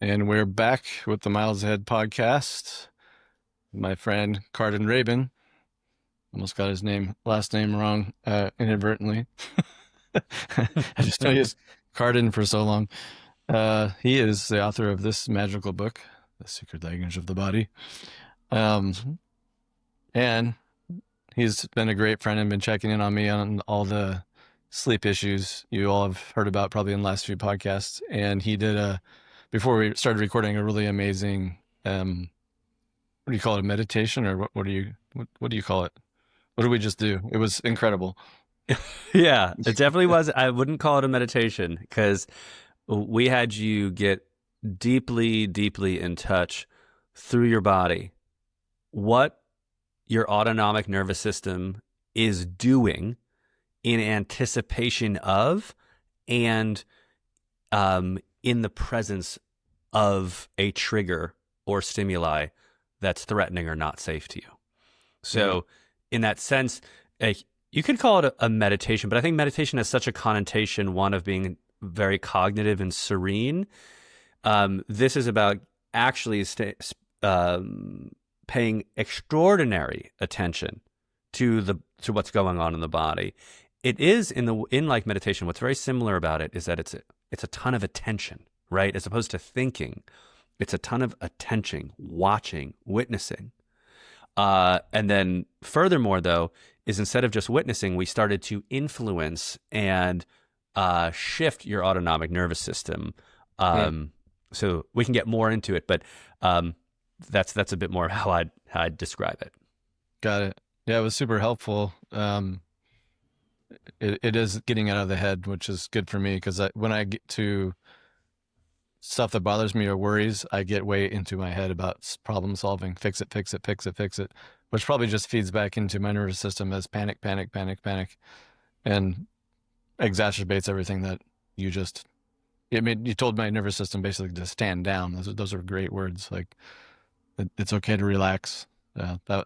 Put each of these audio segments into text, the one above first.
And we're back with the Miles Ahead podcast. My friend Karden Rabin, almost got his last name wrong inadvertently. I just know he's Karden for so long. He is the author of this magical book, The Secret Language of the Body. And he's been a great friend and been checking in on me on all the sleep issues you all have heard about probably in the last few podcasts. And he did before we started recording, a really amazing, what do you call it, a meditation, or what do you call it? What did we just do? It was incredible. Yeah, it definitely was. I wouldn't call it a meditation because we had you get deeply, deeply in touch through your body, what your autonomic nervous system is doing in anticipation of and in the presence of a trigger or stimuli that's threatening or not safe to you. So in that sense, you could call it a meditation, but I think meditation has such a connotation, one of being very cognitive and serene. This is about actually paying extraordinary attention to what's going on in the body. It is in like meditation, what's very similar about it is that it's a ton of attention, right? As opposed to thinking, it's a ton of attention, watching, witnessing. And then furthermore, though, is instead of just witnessing, we started to influence and shift your autonomic nervous system. So we can get more into it, but that's a bit more how I'd describe it. Got it. Yeah, it was super helpful. It is getting out of the head, which is good for me because when I get to stuff that bothers me or worries, I get way into my head about problem solving, fix it, which probably just feeds back into my nervous system as panic, and exacerbates everything that you told my nervous system basically to stand down. Those are great words. Like, it's okay to relax. The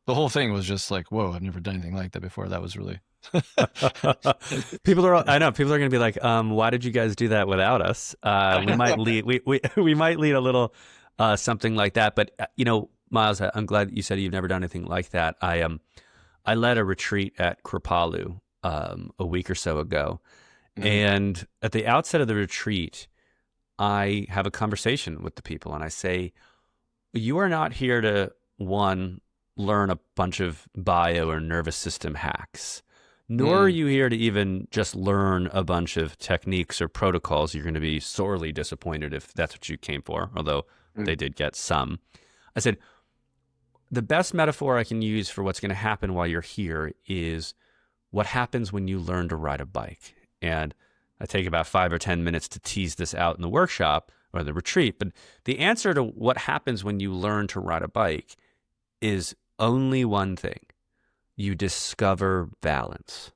whole thing was just like, whoa, I've never done anything like that before. That was really... People are going to be like, why did you guys do that without us? We might lead a little something like that. But Miles, I'm glad you said you've never done anything like that. I led a retreat at Kripalu a week or so ago, and at the outset of the retreat, I have a conversation with the people, and I say, you are not here to learn a bunch of bio or nervous system hacks. Nor are you here to even just learn a bunch of techniques or protocols. You're going to be sorely disappointed if that's what you came for, although they did get some. I said, the best metaphor I can use for what's going to happen while you're here is what happens when you learn to ride a bike. And I take about 5 or 10 minutes to tease this out in the workshop or the retreat. But the answer to what happens when you learn to ride a bike is only one thing. You discover balance.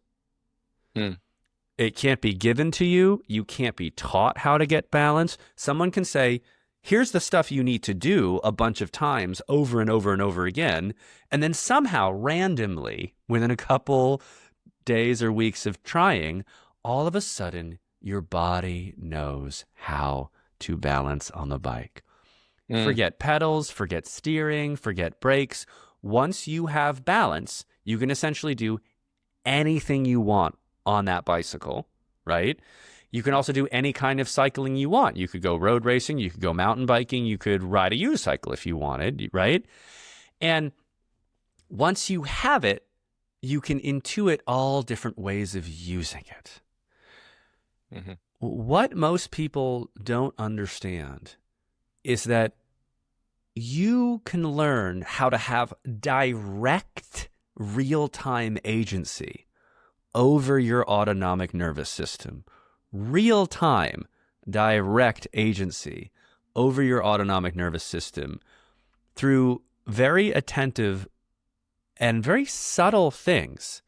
It can't be given to you. You can't be taught how to get balance. Someone can say, here's the stuff you need to do a bunch of times over and over and over again. And then somehow randomly, within a couple days or weeks of trying, all of a sudden, your body knows how to balance on the bike. Forget pedals, forget steering, forget brakes. Once you have balance, you can essentially do anything you want on that bicycle, right? You can also do any kind of cycling you want. You could go road racing, you could go mountain biking, you could ride a unicycle if you wanted, right? And once you have it, you can intuit all different ways of using it. What most people don't understand is that you can learn how to have direct real-time agency over your autonomic nervous system. Real-time direct agency over your autonomic nervous system through very attentive and very subtle things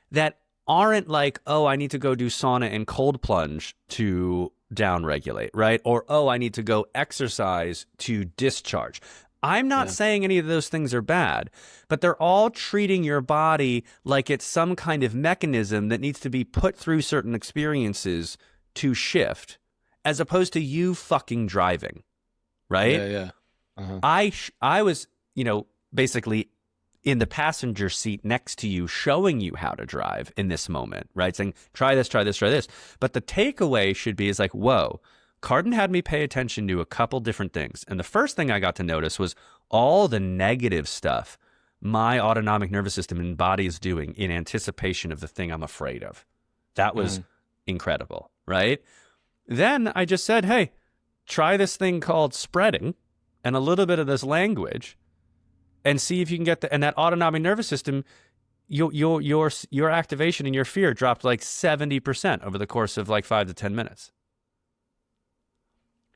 that aren't like, oh, I need to go do sauna and cold plunge to downregulate, right? Or, oh, I need to go exercise to discharge. I'm not saying any of those things are bad, but they're all treating your body like it's some kind of mechanism that needs to be put through certain experiences to shift, as opposed to you fucking driving, right? Yeah, yeah. Uh-huh. I was, basically in the passenger seat next to you, showing you how to drive in this moment, right? Saying, try this, try this, try this. But the takeaway should be is like, whoa, Karden had me pay attention to a couple different things. And the first thing I got to notice was all the negative stuff my autonomic nervous system and body is doing in anticipation of the thing I'm afraid of. That was Mhm. incredible, right? Then I just said, hey, try this thing called spreading and a little bit of this language and see if you can get and that autonomic nervous system, your activation and your fear dropped like 70% over the course of like 5 to 10 minutes.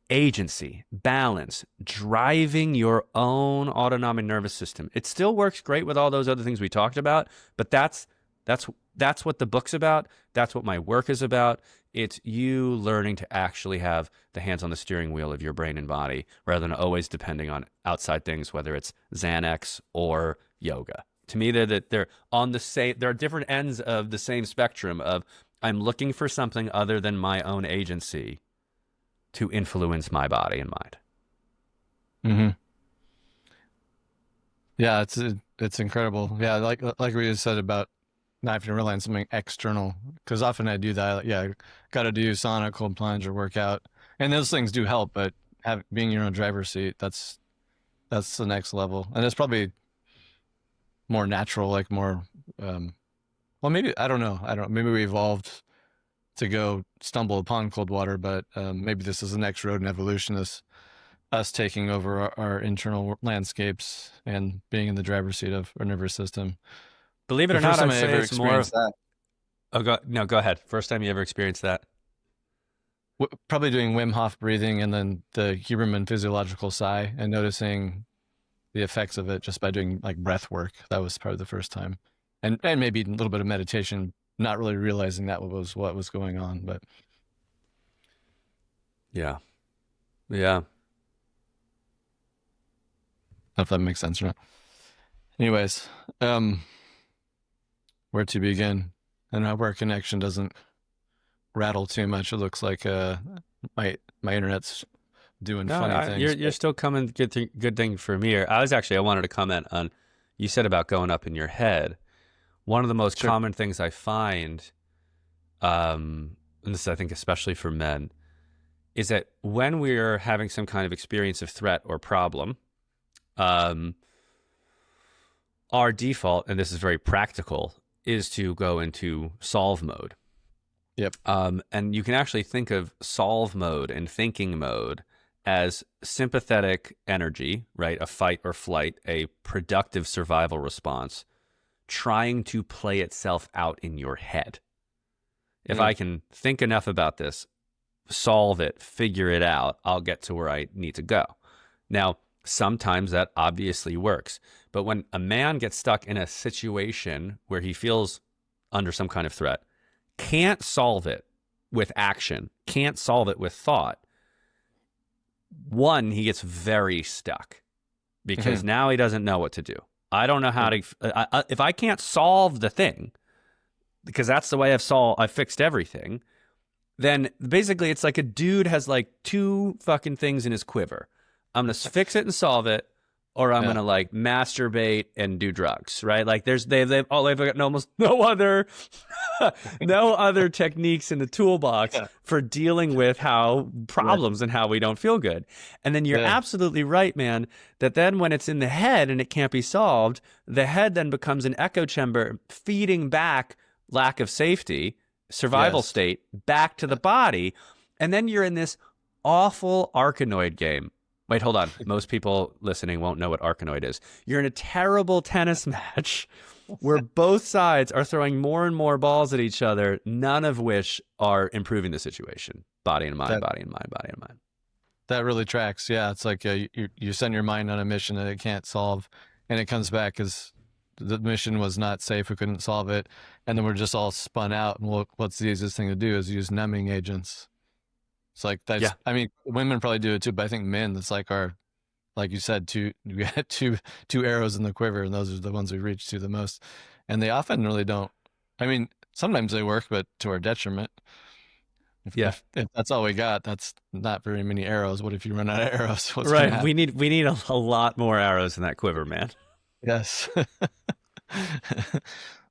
Agency, balance, driving your own autonomic nervous system. It still works great with all those other things we talked about, but that's what the book's about. That's what my work is about. It's you learning to actually have the hands on the steering wheel of your brain and body rather than always depending on outside things, whether it's Xanax or yoga. To me, they're on the same, they're different ends of the same spectrum of I'm looking for something other than my own agency to influence my body and mind. Mm-hmm. Yeah, it's incredible. Yeah, like we just said about not having to rely on something external, because often I do that. Yeah, got to do sauna, cold plunge, or workout, and those things do help. But being in your own driver's seat, that's the next level, and it's probably more natural, like more. Well, maybe I don't know. I don't. Maybe we evolved to go stumble upon cold water, but maybe this is the next road in evolution. Is us taking over our internal landscapes and being in the driver's seat of our nervous system. Believe it The or not, first time I'd I say ever it's more. experienced that, Oh, go ahead. First time you ever experienced that? probably doing Wim Hof breathing and then the Huberman physiological sigh and noticing the effects of it just by doing like breath work. That was probably the first time, and maybe a little bit of meditation, not really realizing that was what was going on. But Yeah. Yeah. I don't know if that makes sense or not. Anyways, um, where to begin? And hope our connection doesn't rattle too much. It looks like my internet's doing No, funny things. you're still coming. Good thing for me. I wanted to comment on. You said about going up in your head. One of the most Sure. common things I find, and this is, I think, especially for men, is that when we're having some kind of experience of threat or problem, um, our default, and this is very practical, is to go into solve mode. Yep. And you can actually think of solve mode and thinking mode as sympathetic energy, right? A fight or flight, a productive survival response, trying to play itself out in your head. If I can think enough about this, solve it, figure it out, I'll get to where I need to go. Now, sometimes that obviously works. But when a man gets stuck in a situation where he feels under some kind of threat, can't solve it with action, can't solve it with thought, one, he gets very stuck because now he doesn't know what to do. I don't know how to, if I can't solve the thing, because that's the way I've fixed everything, then basically it's like a dude has like two fucking things in his quiver. I'm going to fix it and solve it, or I'm going to like masturbate and do drugs, right? Like they've got almost no other no other techniques in the toolbox for dealing with how problems and how we don't feel good. And then you're absolutely right, man, that then when it's in the head and it can't be solved, the head then becomes an echo chamber feeding back lack of safety, survival state back to the body. And then you're in this awful Arkanoid game. Wait, hold on. Most people listening won't know what Arkanoid is. You're in a terrible tennis match where both sides are throwing more and more balls at each other, none of which are improving the situation. Body and mind, body and mind, body and mind. That really tracks. Yeah, it's like you send your mind on a mission that it can't solve, and it comes back as the mission was not safe. We couldn't solve it, and then we're just all spun out. And what's the easiest thing to do is use numbing agents. It's like that's. Yeah. I mean, women probably do it too, but I think men. It's like like you said, we got two arrows in the quiver, and those are the ones we reach to the most. And they often really don't. I mean, sometimes they work, but to our detriment. Yeah. If that's all we got, that's not very many arrows. What if you run out of arrows? What's going to Right. happen? We need a lot more arrows in that quiver, man. Yes.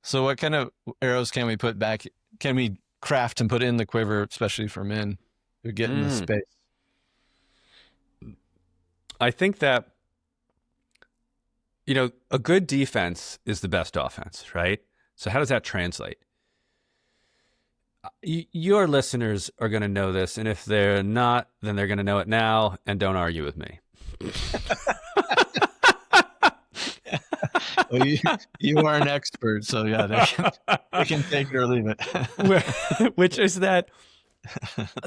So what kind of arrows can we put back? Can we craft and put in the quiver, especially for men who get in this space? I think that, you know, a good defense is the best offense, right? So how does that translate? Your listeners are going to know this, and if they're not, then they're going to know it now, and don't argue with me. Well, you are an expert, so yeah, they can take it or leave it. Which is that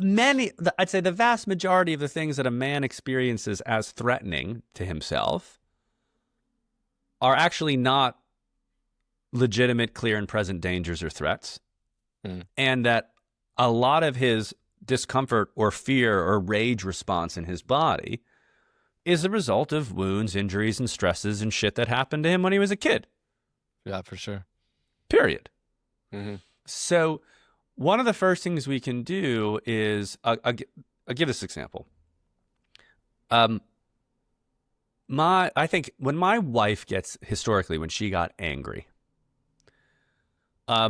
I'd say the vast majority of the things that a man experiences as threatening to himself are actually not legitimate, clear, and present dangers or threats. And that a lot of his discomfort or fear or rage response in his body is the result of wounds, injuries, and stresses and shit that happened to him when he was a kid. Yeah, for sure. Period. Mm-hmm. So one of the first things we can do is, I'll give this example. I think when my wife historically, when she got angry,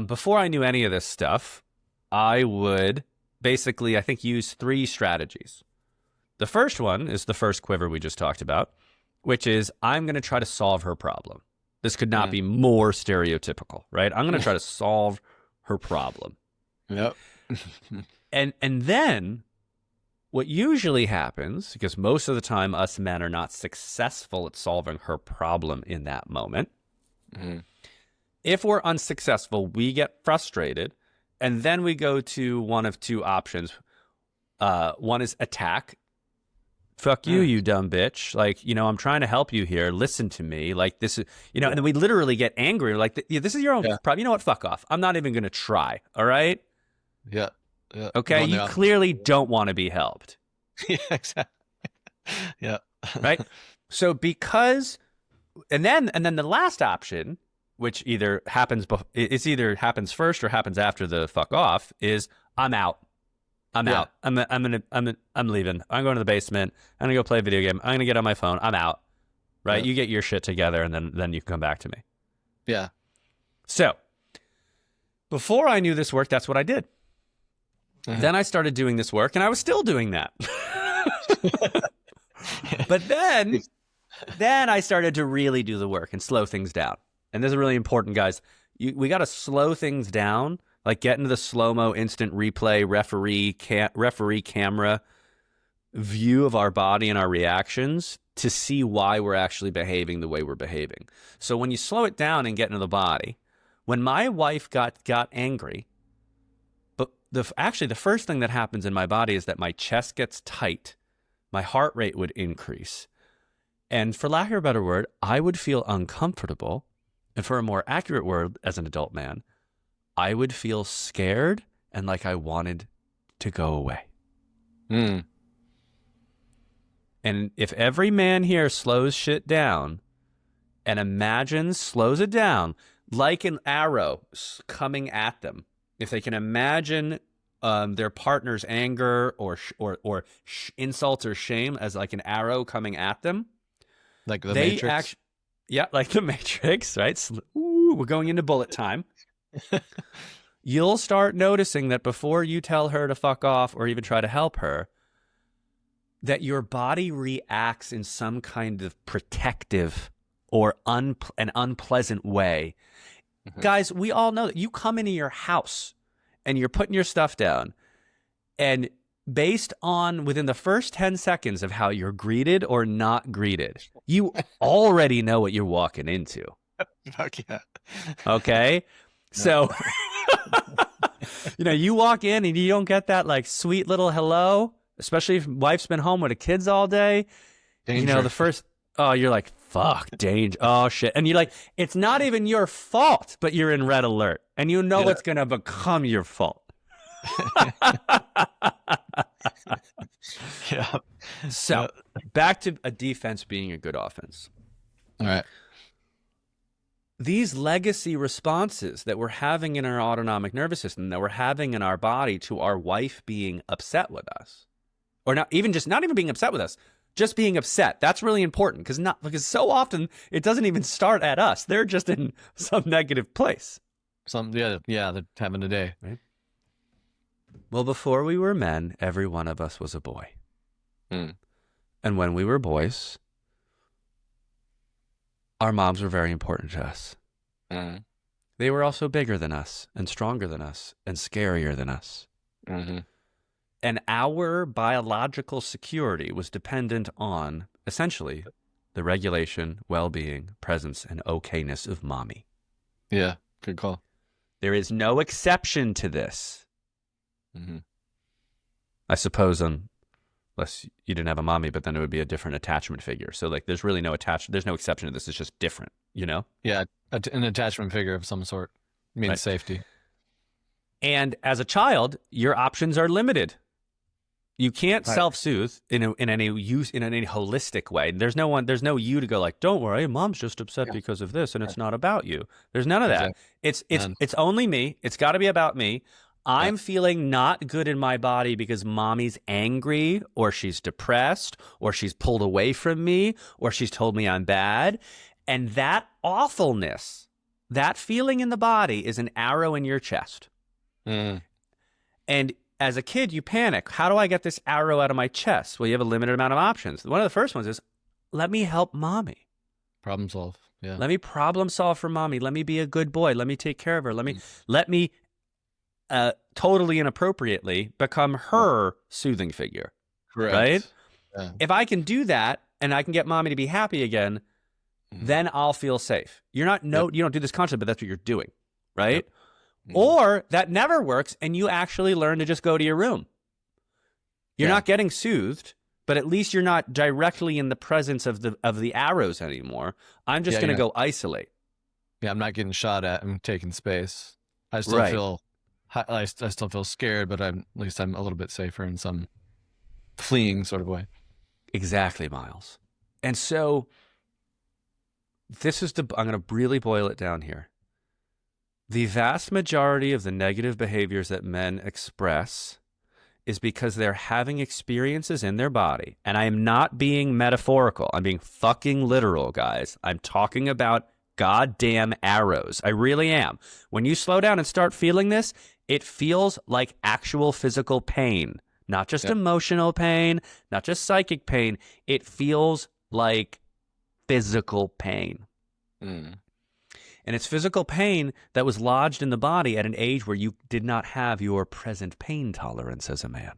before I knew any of this stuff, I would basically, I think, use 3 strategies. The first one is the first quiver we just talked about, which is I'm going to try to solve her problem. This could not be more stereotypical, right? I'm going to try to solve her problem. Yep. And then what usually happens, because most of the time us men are not successful at solving her problem in that moment. Mm-hmm. If we're unsuccessful, we get frustrated, and then we go to one of 2 options. One is attack. Fuck you, you dumb bitch. Like, you know, I'm trying to help you here. Listen to me. Like, this is, you know, and then we literally get angry. We're like, this is your own problem. You know what? Fuck off. I'm not even going to try. All right? Yeah. Okay? You clearly don't want to be helped. Yeah, exactly. Yeah. Right? So because, and then the last option, which either happens first or happens after the fuck off, is I'm out. I'm out. I'm leaving. I'm going to the basement. I'm gonna go play a video game. I'm gonna get on my phone. I'm out. Right? You get your shit together, and then you can come back to me. Yeah. So before I knew this work, that's what I did. Then I started doing this work, and I was still doing that. But then I started to really do the work and slow things down. And this is really important, guys. We got to slow things down. Like get into the slow-mo instant replay referee camera view of our body and our reactions to see why we're actually behaving the way we're behaving. So when you slow it down and get into the body, when my wife got angry, but the first thing that happens in my body is that my chest gets tight, my heart rate would increase, and for lack of a better word, I would feel uncomfortable. And for a more accurate word, as an adult man, I would feel scared and like I wanted to go away. And if every man here slows shit down and slows it down like an arrow coming at them, if they can imagine their partner's anger or insults or shame as like an arrow coming at them, like the Matrix. Like the Matrix, right? We're going into bullet time. You'll start noticing that before you tell her to fuck off or even try to help her, that your body reacts in some kind of protective or an unpleasant way. Guys, we all know that you come into your house and you're putting your stuff down, and based on within the first 10 seconds of how you're greeted or not greeted, you already know what you're walking into. Fuck yeah. Okay? So, you know, you walk in and you don't get that like sweet little hello, especially if wife's been home with the kids all day. Danger. You know, the first, you're like, fuck, danger. Oh, shit. And you're like, it's not even your fault, but you're in red alert. And you know it's going to become your fault. Yeah. So, back to a defense being a good offense. All right. these legacy responses that we're having in our autonomic nervous system, that we're having in our body to our wife being upset with us, or not even being upset with us, just being upset. That's really important because so often it doesn't even start at us. They're just in some negative place. They're having a day. Right. Well, before we were men, every one of us was a boy. Mm. And when we were boys, our moms were very important to us. Mm-hmm. They were also bigger than us and stronger than us and scarier than us. Mm-hmm. And our biological security was dependent on, essentially, the regulation, well-being, presence, and okayness of mommy. Yeah, good call. There is no exception to this. Mm-hmm. I suppose unless you didn't have a mommy, but then it would be a different attachment figure. So like there's really no there's no exception to this. It's just different, you know? Yeah, an attachment figure of some sort means Right. safety. And as a child, your options are limited. You can't Right. self-soothe in any holistic way. There's no you to go like, don't worry, mom's just upset because of this, and it's not about you. There's none of that. Exactly. It's only me. It's got to be about me. I'm feeling not good in my body because mommy's angry, or she's depressed, or she's pulled away from me, or she's told me I'm bad. And that awfulness, that feeling in the body is an arrow in your chest. Mm. And as a kid, you panic. How do I get this arrow out of my chest? Well, you have a limited amount of options. One of the first ones is, let me help mommy. Problem solve. Yeah. Let me problem solve for mommy. Let me be a good boy. Let me take care of her. Let me totally inappropriately become her soothing figure. Correct. Right? Yeah. If I can do that and I can get mommy to be happy again, then I'll feel safe. You don't do this consciously, but that's what you're doing, right? Yep. Or that never works and you actually learn to just go to your room. You're not getting soothed, but at least you're not directly in the presence of the arrows anymore. I'm just going to go isolate. Yeah, I'm not getting shot at. I'm taking space. I still feel I still feel scared, but at least I'm a little bit safer in some fleeing sort of way. Exactly, Miles. And so I'm going to really boil it down here. The vast majority of the negative behaviors that men express is because they're having experiences in their body. And I am not being metaphorical. I'm being fucking literal, guys. I'm talking about goddamn arrows. I really am. When you slow down and start feeling this, it feels like actual physical pain, not just emotional pain, not just psychic pain. It feels like physical pain. Mm. And it's physical pain that was lodged in the body at an age where you did not have your present pain tolerance as a man.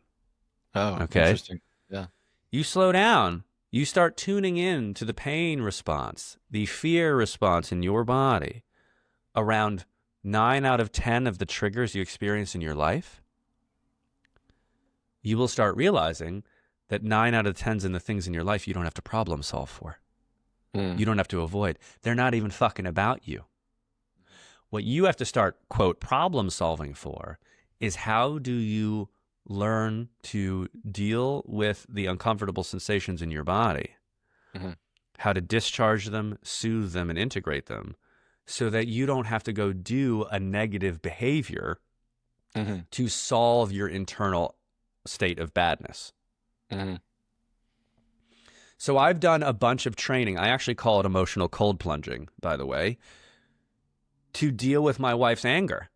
Oh, okay. Interesting. Yeah. You slow down. You start tuning in to the pain response, the fear response in your body around 9 out of 10 of the triggers you experience in your life. You will start realizing that 9 out of 10s in the things in your life you don't have to problem solve for. You don't have to avoid. They're not even fucking about you. What you have to start, quote, problem solving for is how do you learn to deal with the uncomfortable sensations in your body, how to discharge them, soothe them, and integrate them so that you don't have to go do a negative behavior to solve your internal state of badness. So I've done a bunch of training. I actually call it emotional cold plunging, by the way, to deal with my wife's anger.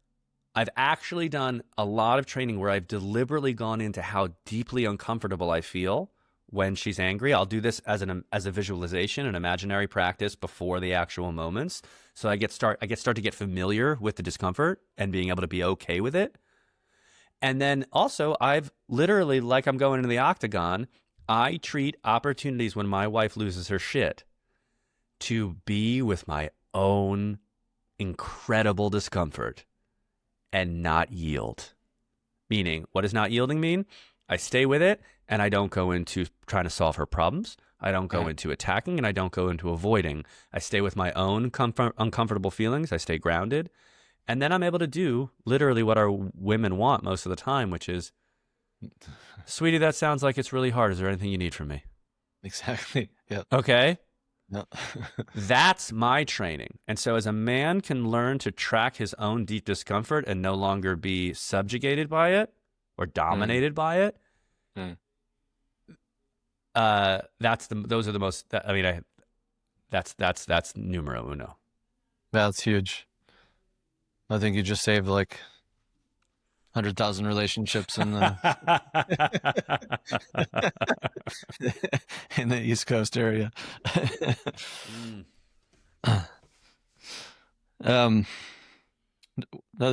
I've actually done a lot of training where I've deliberately gone into how deeply uncomfortable I feel when she's angry. I'll do this as a visualization, an imaginary practice before the actual moments. So I start to get familiar with the discomfort and being able to be okay with it. And then also I've literally, like I'm going into the octagon, I treat opportunities when my wife loses her shit to be with my own incredible discomfort and not yield. Meaning, what does not yielding mean? I stay with it and I don't go into trying to solve her problems. I don't go into attacking and I don't go into avoiding. I stay with my own uncomfortable feelings. I stay grounded. And then I'm able to do literally what our women want most of the time, which is, sweetie, that sounds like it's really hard. Is there anything you need from me? Exactly. Yeah. Okay. No. That's my training. And so as a man can learn to track his own deep discomfort and no longer be subjugated by it or dominated by it, those are the most, I mean, that's numero uno. That's huge. I think you just saved like 100,000 relationships in the in the East Coast area. Another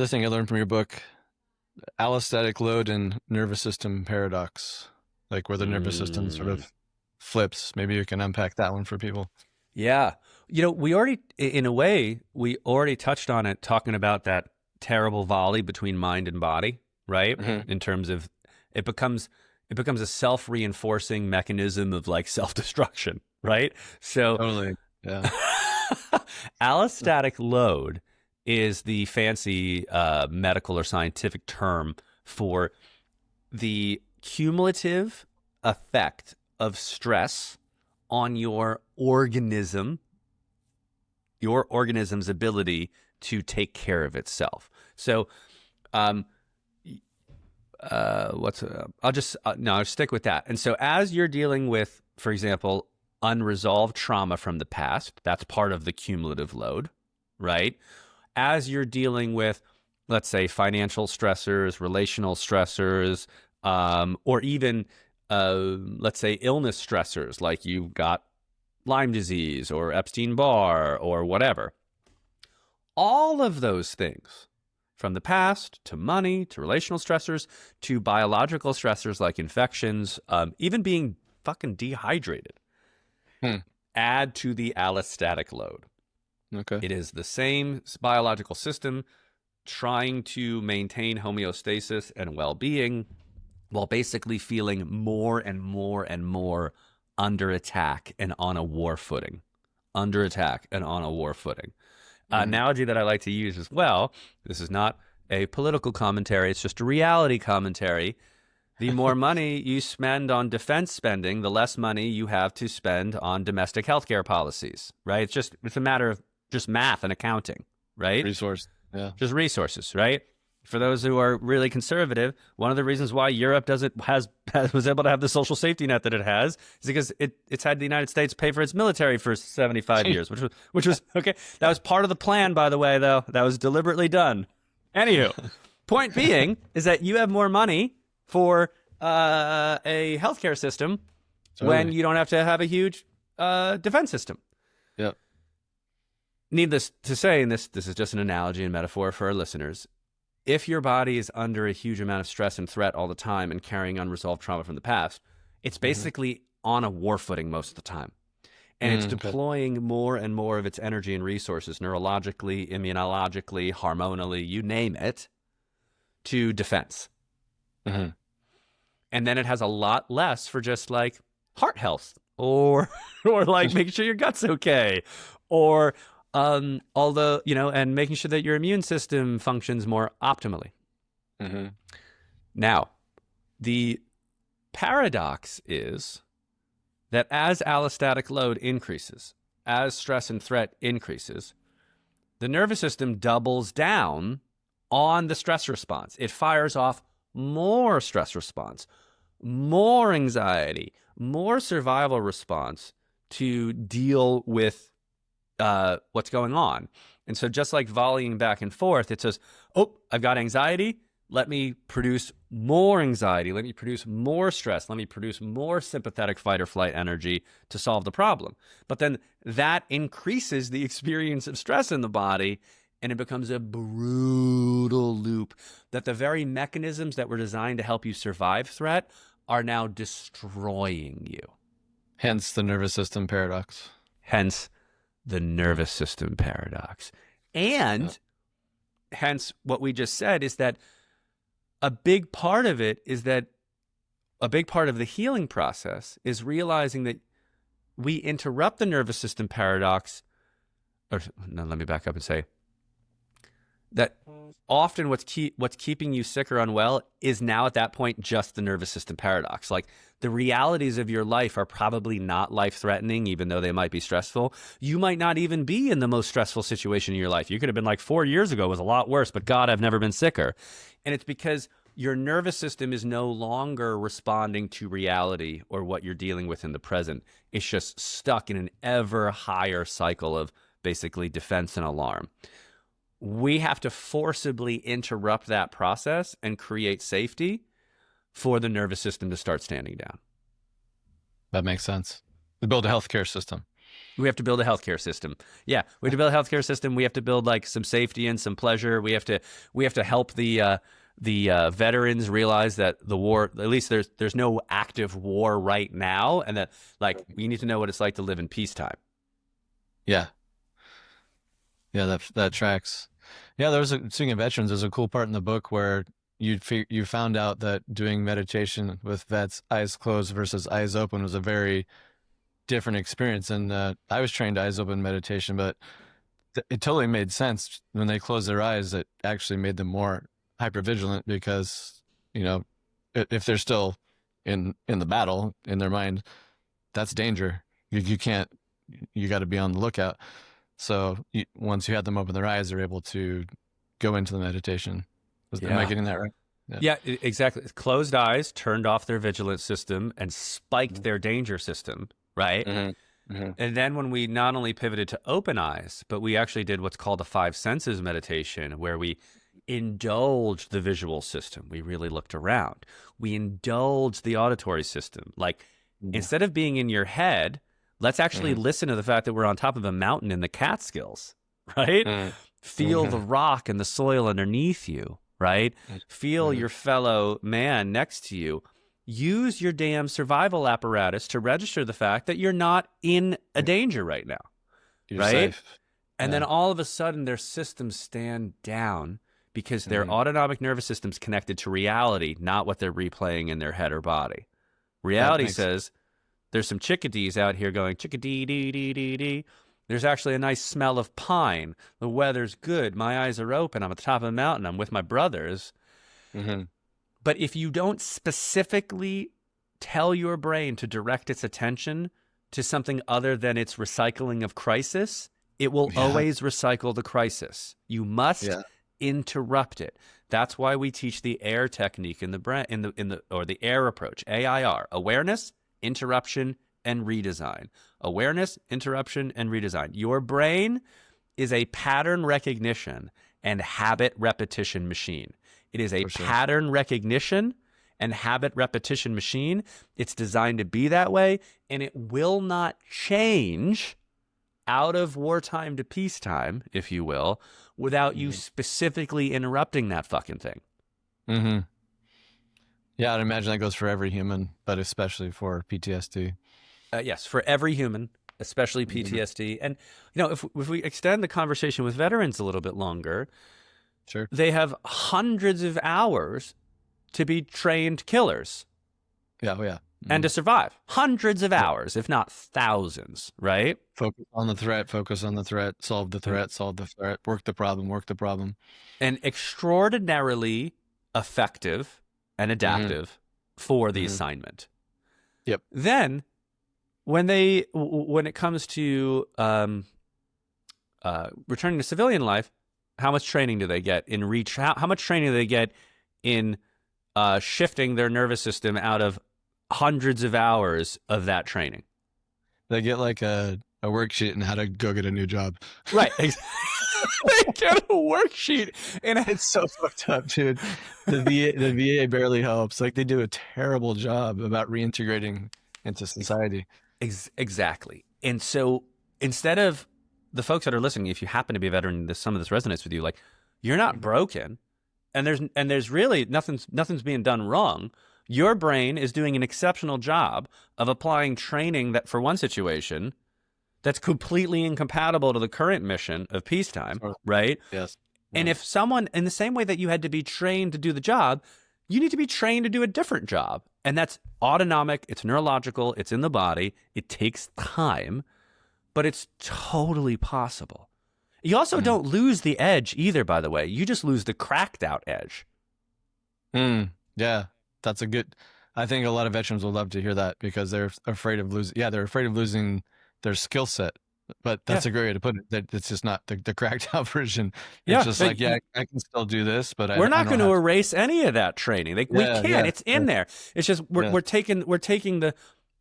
thing I learned from your book, allostatic load and nervous system paradox, like where the nervous system sort of flips. Maybe you can unpack that one for people. Yeah. You know, we already, in a way, we already touched on it talking about that terrible volley between mind and body, right? In terms of it becomes a self-reinforcing mechanism of like self-destruction, right? So Totally. Yeah. allostatic load is the fancy medical or scientific term for the cumulative effect of stress on your organism's ability to take care of itself. So, I'll stick with that. And so as you're dealing with, for example, unresolved trauma from the past, that's part of the cumulative load, right? As you're dealing with, let's say, financial stressors, relational stressors, or even let's say illness stressors, like you've got Lyme disease or Epstein-Barr or whatever. All of those things, from the past to money to relational stressors to biological stressors like infections, even being fucking dehydrated, add to the allostatic load. Okay. It is the same biological system trying to maintain homeostasis and well-being while basically feeling more and more and more under attack and on a war footing. Under attack and on a war footing. Analogy that I like to use as well, this is not a political commentary, it's just a reality commentary. The more money you spend on defense spending, the less money you have to spend on domestic healthcare policies, right? It's a matter of just math and accounting, right? Resource. Yeah. Just resources, right? For those who are really conservative, one of the reasons why Europe was able to have the social safety net that it has is because it's had the United States pay for its military for 75 years, which was okay. That was part of the plan, by the way, though. That was deliberately done. Anywho, point being is that you have more money for a healthcare system when you don't have to have a huge defense system. Yep. Needless to say, and this is just an analogy and metaphor for our listeners, if your body is under a huge amount of stress and threat all the time and carrying unresolved trauma from the past, it's basically on a war footing most of the time. And it's deploying more and more of its energy and resources, neurologically, immunologically, hormonally, you name it, to defense. And then it has a lot less for just like heart health or like making sure your gut's okay, or and making sure that your immune system functions more optimally. Now, the paradox is that as allostatic load increases, as stress and threat increases, the nervous system doubles down on the stress response. It fires off more stress response, more anxiety, more survival response to deal with what's going on. And so just like volleying back and forth, it says, oh, I've got anxiety. Let me produce more anxiety. Let me produce more stress. Let me produce more sympathetic fight or flight energy to solve the problem. But then that increases the experience of stress in the body, and it becomes a brutal loop that the very mechanisms that were designed to help you survive threat are now destroying you. Hence the nervous system paradox. Hence the nervous system paradox. And hence what we just said is that a big part of it is that a big part of the healing process is realizing that we interrupt the nervous system paradox. Or no, let me back up and say that often what's keeping you sick or unwell is now at that point just the nervous system paradox. Like the realities of your life are probably not life-threatening, even though they might be stressful. You might not even be in the most stressful situation in your life. You could have been like 4 years ago was a lot worse, but God, I've never been sicker. And it's because your nervous system is no longer responding to reality or what you're dealing with in the present. It's just stuck in an ever higher cycle of basically defense and alarm. We have to forcibly interrupt that process and create safety for the nervous system to start standing down. That makes sense. We build a healthcare system. We have to build a healthcare system. Yeah, we have to build a healthcare system. We have to build like some safety and some pleasure. We have to help the veterans realize that the war, at least there's no active war right now, and that like we need to know what it's like to live in peacetime. Yeah. Yeah, that tracks. Yeah, speaking of veterans, there's a cool part in the book where you found out that doing meditation with vets eyes closed versus eyes open was a very different experience. And I was trained eyes open meditation, but it totally made sense when they closed their eyes. It actually made them more hypervigilant because, if they're still in the battle in their mind, that's danger. You got to be on the lookout. So once you had them open their eyes, they're able to go into the meditation. Am I getting that right? Yeah, exactly. Closed eyes turned off their vigilance system and spiked their danger system, right? Mm-hmm. Mm-hmm. And then when we not only pivoted to open eyes, but we actually did what's called a five senses meditation, where we indulged the visual system. We really looked around. We indulged the auditory system. Like instead of being in your head, let's actually listen to the fact that we're on top of a mountain in the Catskills, right? Feel the rock and the soil underneath you, right? Feel your fellow man next to you. Use your damn survival apparatus to register the fact that you're not in a danger right now, You're right? safe. And then all of a sudden their systems stand down because their autonomic nervous system's connected to reality, not what they're replaying in their head or body. Reality says, there's some chickadees out here going chickadee-dee-dee-dee-dee. There's actually a nice smell of pine. The weather's good. My eyes are open. I'm at the top of the mountain. I'm with my brothers. Mm-hmm. But if you don't specifically tell your brain to direct its attention to something other than its recycling of crisis, it will always recycle the crisis. You must interrupt it. That's why we teach the AIR technique in the brain, or the AIR approach, AIR, awareness, interruption, and redesign. Awareness, interruption, and redesign. Your brain is a pattern recognition and habit repetition machine. It is a pattern recognition and habit repetition machine. It's designed to be that way, and it will not change out of wartime to peacetime, if you will, without you specifically interrupting that fucking thing. Mm-hmm. Yeah, I'd imagine that goes for every human, but especially for PTSD. Yes, for every human, especially PTSD. And, if we extend the conversation with veterans a little bit longer, they have hundreds of hours to be trained killers. Yeah. And to survive. Hundreds of hours, if not thousands, right? Focus on the threat, solve the threat, work the problem. And extraordinarily effective and adaptive for the assignment. Yep. Then, when it comes to returning to civilian life, how much training do they get in how much training do they get in shifting their nervous system out of hundreds of hours of that training? They get like a worksheet on how to go get a new job. Right. They get a worksheet, and it's so fucked up, dude. The VA barely helps. Like they do a terrible job about reintegrating into society. Exactly. And so instead of the folks that are listening, if you happen to be a veteran, some of this resonates with you, like you're not broken, and there's really nothing's being done wrong. Your brain is doing an exceptional job of applying training that for one situation that's completely incompatible to the current mission of peacetime, right? Yes. And if someone, in the same way that you had to be trained to do the job, you need to be trained to do a different job. And that's autonomic, it's neurological, it's in the body, it takes time, but it's totally possible. You also don't lose the edge either, by the way. You just lose the cracked out edge. Yeah, that's a good. I think a lot of veterans will love to hear that because they're afraid of losing. Yeah, they're afraid of losing their skill set. But that's a great way to put it. That it's just not the cracked out version. It's just like, I can still do this, but we're I not don't going to have erase any of that training. Like, we can't. It's in there. It's just we're taking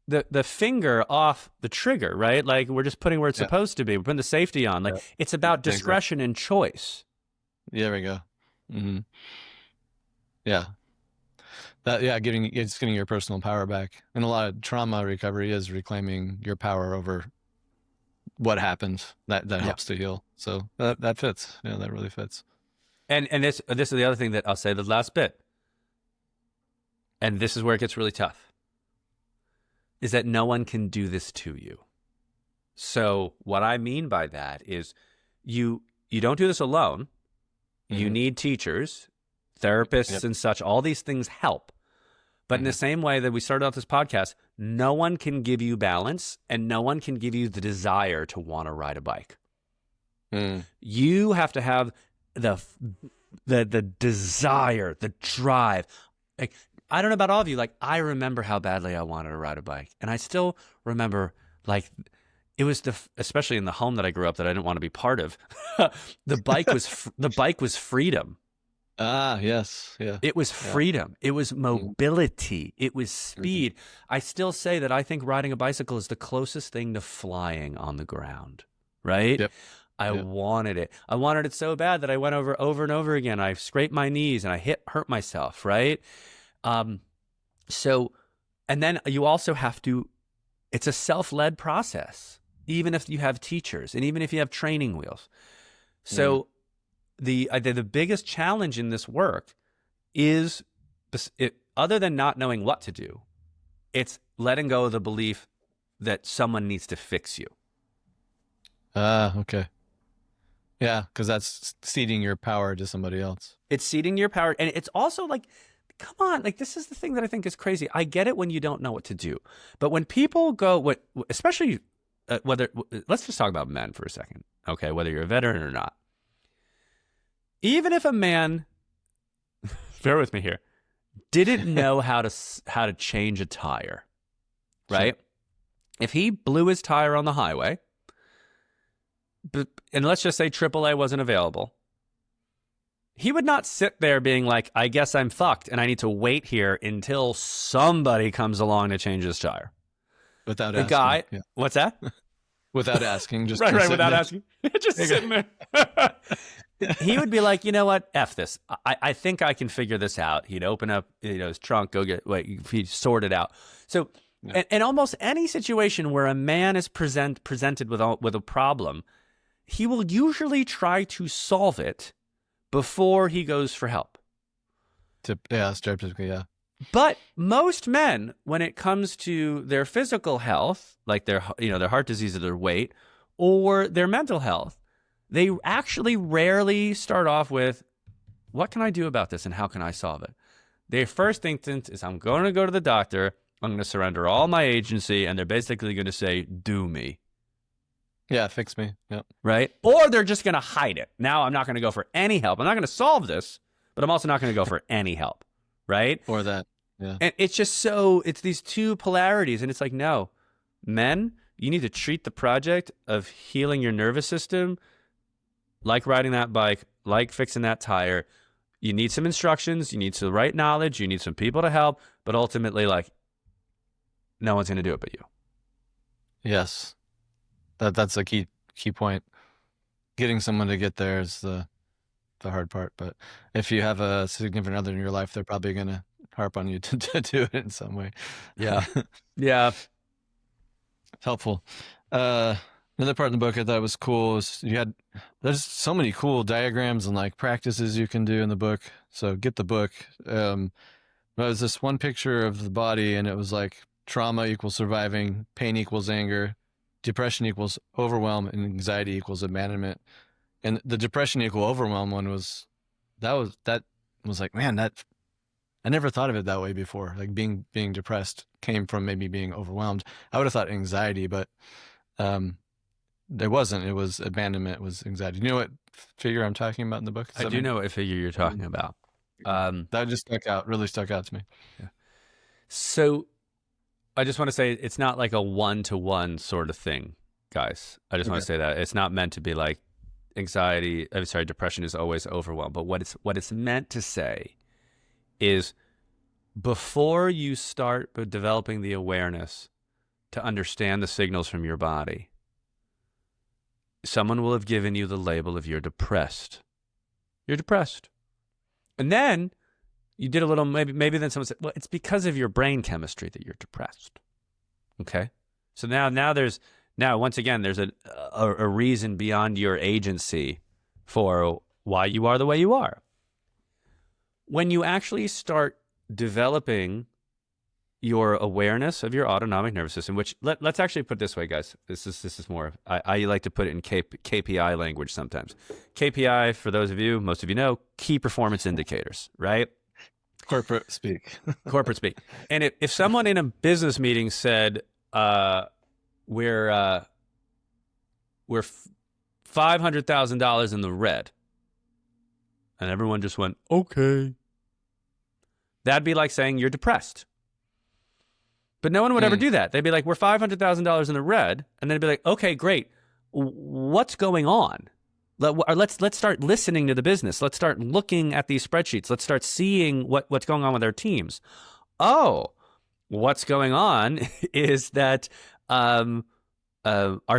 the finger off the trigger, right? Like, we're just putting where it's supposed to be. We're putting the safety on. Like, it's about discretion and choice. Yeah, there we go. Yeah. It's getting your personal power back. And a lot of trauma recovery is reclaiming your power over what happened. That helps to heal. So that fits. Yeah, that really fits. And this is the other thing that I'll say, the last bit. And this is where it gets really tough. Is that no one can do this to you. So what I mean by that is you don't do this alone. You need teachers, therapists and such. All these things help. But in the same way that we started off this podcast, no one can give you balance and no one can give you the desire to want to ride a bike. You have to have the desire, the drive. Like, I don't know about all of you. Like, I remember how badly I wanted to ride a bike. And I still remember, like, it was especially in the home that I grew up that I didn't want to be part of. The bike was freedom. Ah, yes. Yeah. It was freedom. It was mobility. It was speed. I still say that I think riding a bicycle is the closest thing to flying on the ground, right? Yep. I wanted it. I wanted it so bad that I went over and over again. I scraped my knees and I hurt myself, right? So, and then you also have to, it's a self-led process, even if you have teachers and even if you have training wheels. So the biggest challenge in this work is, other than not knowing what to do, it's letting go of the belief that someone needs to fix you. Okay. Yeah, because that's ceding your power to somebody else. It's ceding your power. And it's also like, come on, like, this is the thing that I think is crazy. I get it when you don't know what to do. But when people go, especially let's just talk about men for a second, okay, whether you're a veteran or not. Even if a man, bear with me here, didn't know how to change a tire, right? Sure. If he blew his tire on the highway, and let's just say AAA wasn't available, he would not sit there being like, I guess I'm fucked and I need to wait here until somebody comes along to change his tire. Without the asking. Guy, yeah. What's that? Without asking, just right, without asking, just sitting there. He would be like, you know what? F this. I think I can figure this out. He'd open up, his trunk, he'd sort it out. So, and almost any situation where a man is presented with a problem, he will usually try to solve it before he goes for help. Typically, yeah. But most men, when it comes to their physical health, like their heart disease or their weight, or their mental health, they actually rarely start off with, what can I do about this and how can I solve it? Their first instinct is, I'm going to go to the doctor, I'm going to surrender all my agency, and they're basically going to say, do me. Yeah, fix me. Yep. Right? Or they're just going to hide it. Now I'm not going to go for any help. I'm not going to solve this, but I'm also not going to go for any help. Right? Or that. Yeah. And it's just it's these two polarities. And it's like, no, men, you need to treat the project of healing your nervous system like riding that bike, like fixing that tire. You need some instructions. You need some right knowledge. You need some people to help. But ultimately, like, no one's going to do it but you. Yes. That's a key point. Getting someone to get there is the hard part. But if you have a significant other in your life, they're probably going to harp on you to do it in some way. Yeah. Yeah. Helpful. Another part in the book I thought was cool is there's so many cool diagrams and like practices you can do in the book. So get the book. There was this one picture of the body and it was like trauma equals surviving, pain equals anger, depression equals overwhelm, and anxiety equals abandonment. And the depression equal overwhelm one was like, man, that I never thought of it that way before. Like being depressed came from maybe being overwhelmed. I would have thought anxiety, but It wasn't. It was abandonment. It was anxiety. You know what figure I'm talking about in the book? I do know what figure you're talking about. That just really stuck out to me. Yeah. So I just want to say it's not like a one-to-one sort of thing, guys. I just want to say that it's not meant to be like depression is always overwhelmed. But what it's meant to say is before you start developing the awareness to understand the signals from your body, someone will have given you the label of you're depressed. You're depressed. And then you did a little, maybe then someone said, well, it's because of your brain chemistry that you're depressed. Okay. So now once again, there's a reason beyond your agency for why you are the way you are. When you actually start developing your awareness of your autonomic nervous system, which let's actually put it this way, guys. This is more, I like to put it in KPI language sometimes. KPI, for those of you, most of you know, key performance indicators, right? Corporate speak. Corporate speak. And if someone in a business meeting said, we're $500,000 in the red, and everyone just went, okay, that'd be like saying you're depressed. But no one would ever do that. They'd be like, we're $500,000 in the red. And then they'd be like, okay, great. What's going on? Let's start listening to the business. Let's start looking at these spreadsheets. Let's start seeing what's going on with our teams. Oh, what's going on is that our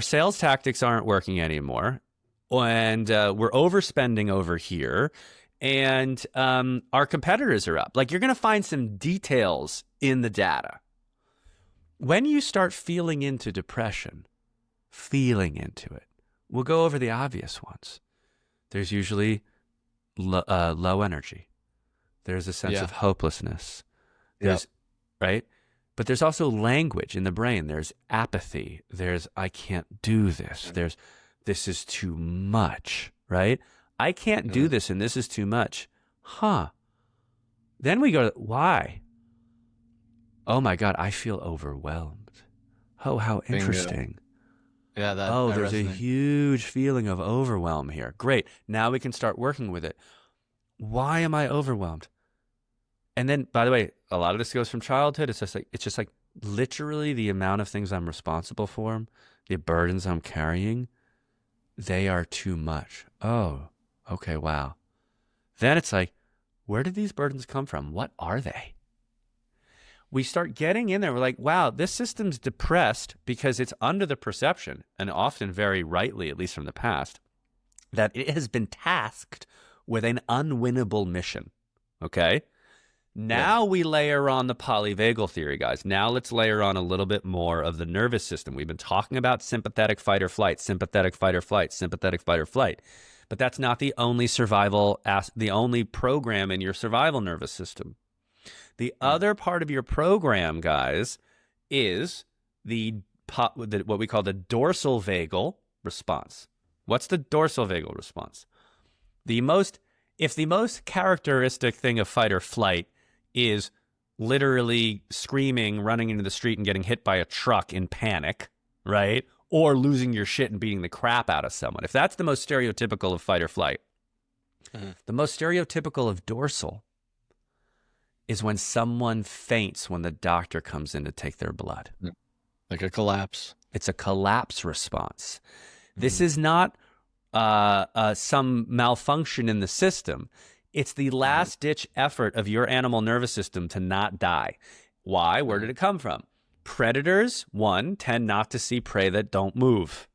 sales tactics aren't working anymore. And we're overspending over here. And our competitors are up. Like, you're going to find some details in the data. When you start feeling into depression, we'll go over the obvious ones. There's usually low energy. There's a sense of hopelessness. Right? But there's also language in the brain. There's apathy. There's, I can't do this. There's, this is too much, right? I can't do this and this is too much. Then we go, why? Oh my God, I feel overwhelmed. Oh, how interesting. Yeah, there's a huge feeling of overwhelm here. Great. Now we can start working with it. Why am I overwhelmed? And then, by the way, a lot of this goes from childhood. It's just like literally the amount of things I'm responsible for, the burdens I'm carrying, they are too much. Oh, okay, wow. Then it's like, where did these burdens come from? What are they? We start getting in there. We're like, wow, this system's depressed because it's under the perception, and often very rightly, at least from the past, that it has been tasked with an unwinnable mission. Okay? Now we layer on the polyvagal theory, guys. Now let's layer on a little bit more of the nervous system. We've been talking about sympathetic fight or flight, sympathetic fight or flight, sympathetic fight or flight. But that's not the only the only program in your survival nervous system. The other part of your program, guys, is what we call the dorsal vagal response. What's the dorsal vagal response? If the most characteristic thing of fight or flight is literally screaming, running into the street and getting hit by a truck in panic, right? Or losing your shit and beating the crap out of someone. If that's the most stereotypical of fight or flight, the most stereotypical of dorsal is when someone faints when the doctor comes in to take their blood. Like a collapse. It's a collapse response. This is not some malfunction in the system. It's the last-ditch effort of your animal nervous system to not die. Why? Where did it come from? Predators, one, tend not to see prey that don't move.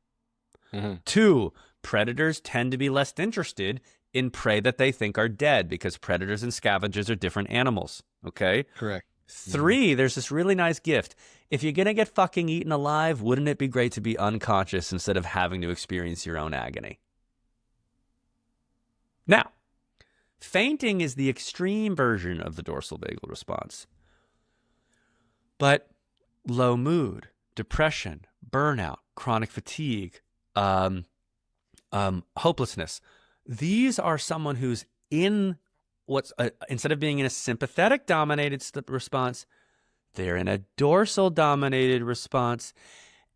Two, predators tend to be less interested in prey that they think are dead because predators and scavengers are different animals. Okay? Correct. Three, there's this really nice gift. If you're going to get fucking eaten alive, wouldn't it be great to be unconscious instead of having to experience your own agony? Now, fainting is the extreme version of the dorsal vagal response. But low mood, depression, burnout, chronic fatigue, hopelessness, these are someone who's in instead of being in a sympathetic dominated response, they're in a dorsal dominated response.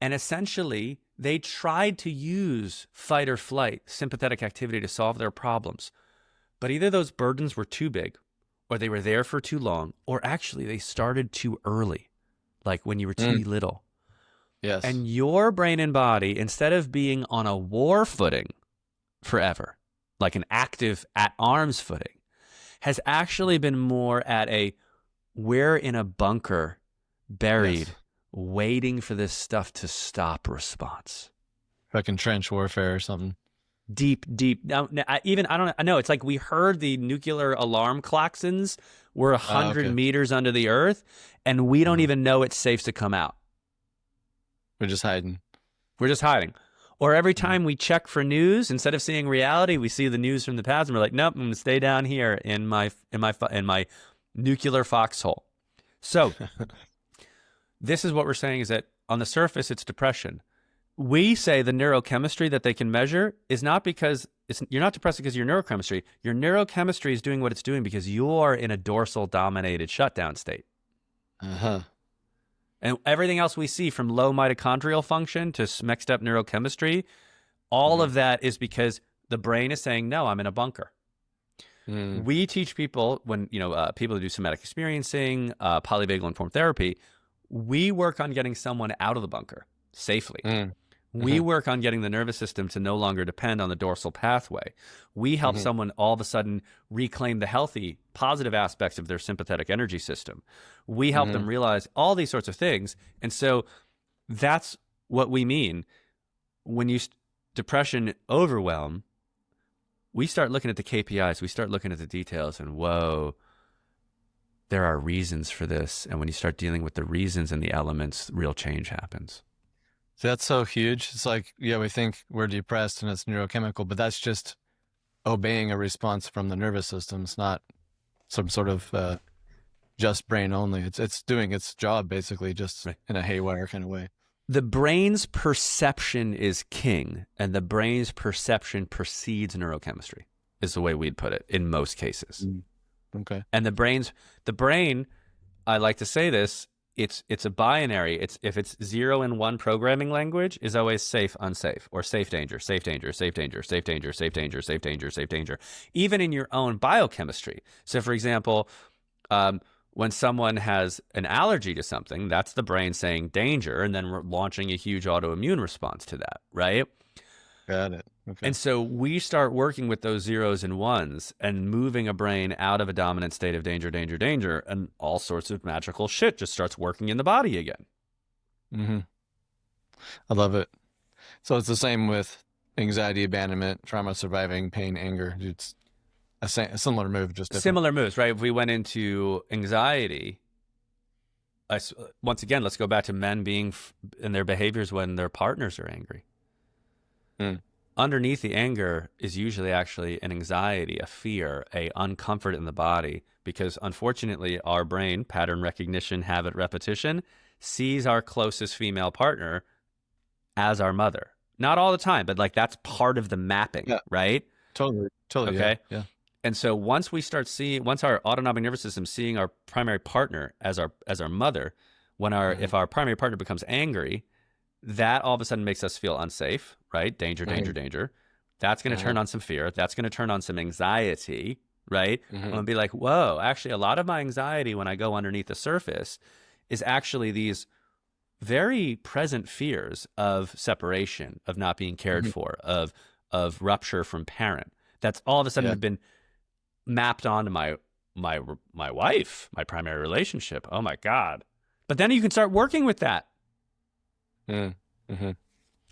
And essentially, they tried to use fight or flight, sympathetic activity to solve their problems. But either those burdens were too big, or they were there for too long, or actually they started too early, like when you were too little. Yes. And your brain and body, instead of being on a war footing forever, like an active at arms footing, has actually been more at a we're in a bunker buried, Yes. waiting for this stuff to stop response. Fucking trench warfare or something. Deep. Now, I know. It's like we heard the nuclear alarm klaxons. We're 100 Okay. meters under the earth, and we don't even know it's safe to come out. We're just hiding. We're just hiding. Or every time we check for news, instead of seeing reality, we see the news from the past, and we're like, nope, I'm gonna stay down here in my nuclear foxhole. So this is what we're saying: is that on the surface, it's depression. We say the neurochemistry that they can measure is not because you're not depressed because of your neurochemistry. Your neurochemistry is doing what it's doing because you're in a dorsal dominated shutdown state. Uh-huh. And everything else we see, from low mitochondrial function to mixed up neurochemistry, all of that is because the brain is saying, no, I'm in a bunker. We teach people when, people who do somatic experiencing, polyvagal informed therapy, we work on getting someone out of the bunker safely. We work on getting the nervous system to no longer depend on the dorsal pathway. We help someone all of a sudden reclaim the healthy, positive aspects of their sympathetic energy system. We help them realize all these sorts of things. And so that's what we mean. When you depression, overwhelm, we start looking at the KPIs, we start looking at the details, and whoa, there are reasons for this. And when you start dealing with the reasons and the elements, real change happens. That's so huge. It's like, yeah, we think we're depressed and it's neurochemical, but that's just obeying a response from the nervous system. It's not some sort of just brain only. It's doing its job basically, just in a haywire kind of way. The brain's perception is king, and the brain's perception precedes neurochemistry, is the way we'd put it in most cases. Okay. And the brain, I like to say this, it's a binary. If it's 0 and 1 programming language, is always safe, unsafe, or safe, danger, safe, danger, safe, danger, safe, danger, safe, danger, safe, danger, safe, danger, even in your own biochemistry. So for example, when someone has an allergy to something, that's the brain saying danger, and then we're launching a huge autoimmune response to that, right? Got it. Okay. And so we start working with those 0s and 1s and moving a brain out of a dominant state of danger, danger, danger, and all sorts of magical shit just starts working in the body again. I love it. So it's the same with anxiety, abandonment, trauma surviving, pain, anger. It's a similar move, just different. Similar moves, right? If we went into anxiety, once again, let's go back to men being in their behaviors when their partners are angry. Underneath the anger is usually actually an anxiety, a fear, a uncomfort in the body, because unfortunately our brain, pattern recognition, habit, repetition, sees our closest female partner as our mother. Not all the time, but like that's part of the mapping, right? Totally. Okay. Yeah. And so once our autonomic nervous system seeing our primary partner as our mother, if our primary partner becomes angry, that all of a sudden makes us feel unsafe, right? Danger, danger, danger. That's going to turn on some fear. That's going to turn on some anxiety, right? I'm going to be like, whoa, actually a lot of my anxiety when I go underneath the surface is actually these very present fears of separation, of not being cared for, of rupture from parent. That's all of a sudden been mapped onto my wife, my primary relationship. Oh my God. But then you can start working with that.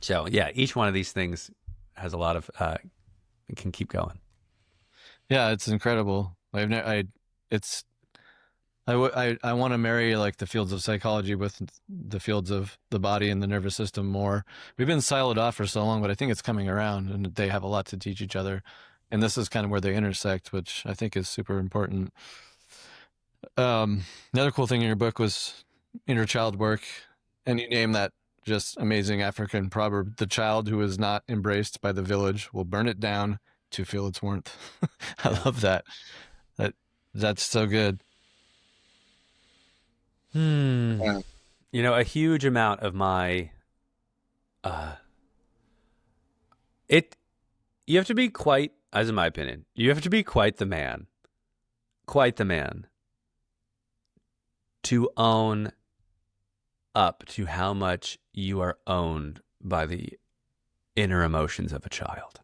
So yeah, each one of these things has a lot of it can keep going. Yeah, it's incredible. I want to marry like the fields of psychology with the fields of the body and the nervous system more. We've been siloed off for so long, but I think it's coming around, and they have a lot to teach each other. And this is kind of where they intersect, which I think is super important. Another cool thing in your book was inner child work, and you name that just amazing African proverb: the child who is not embraced by the village will burn it down to feel its warmth. I love that. That's so good. A huge amount of my Uh, it you have to be quite, as in my opinion, you have to be quite the man to own up to how much you are owned by the inner emotions of a child.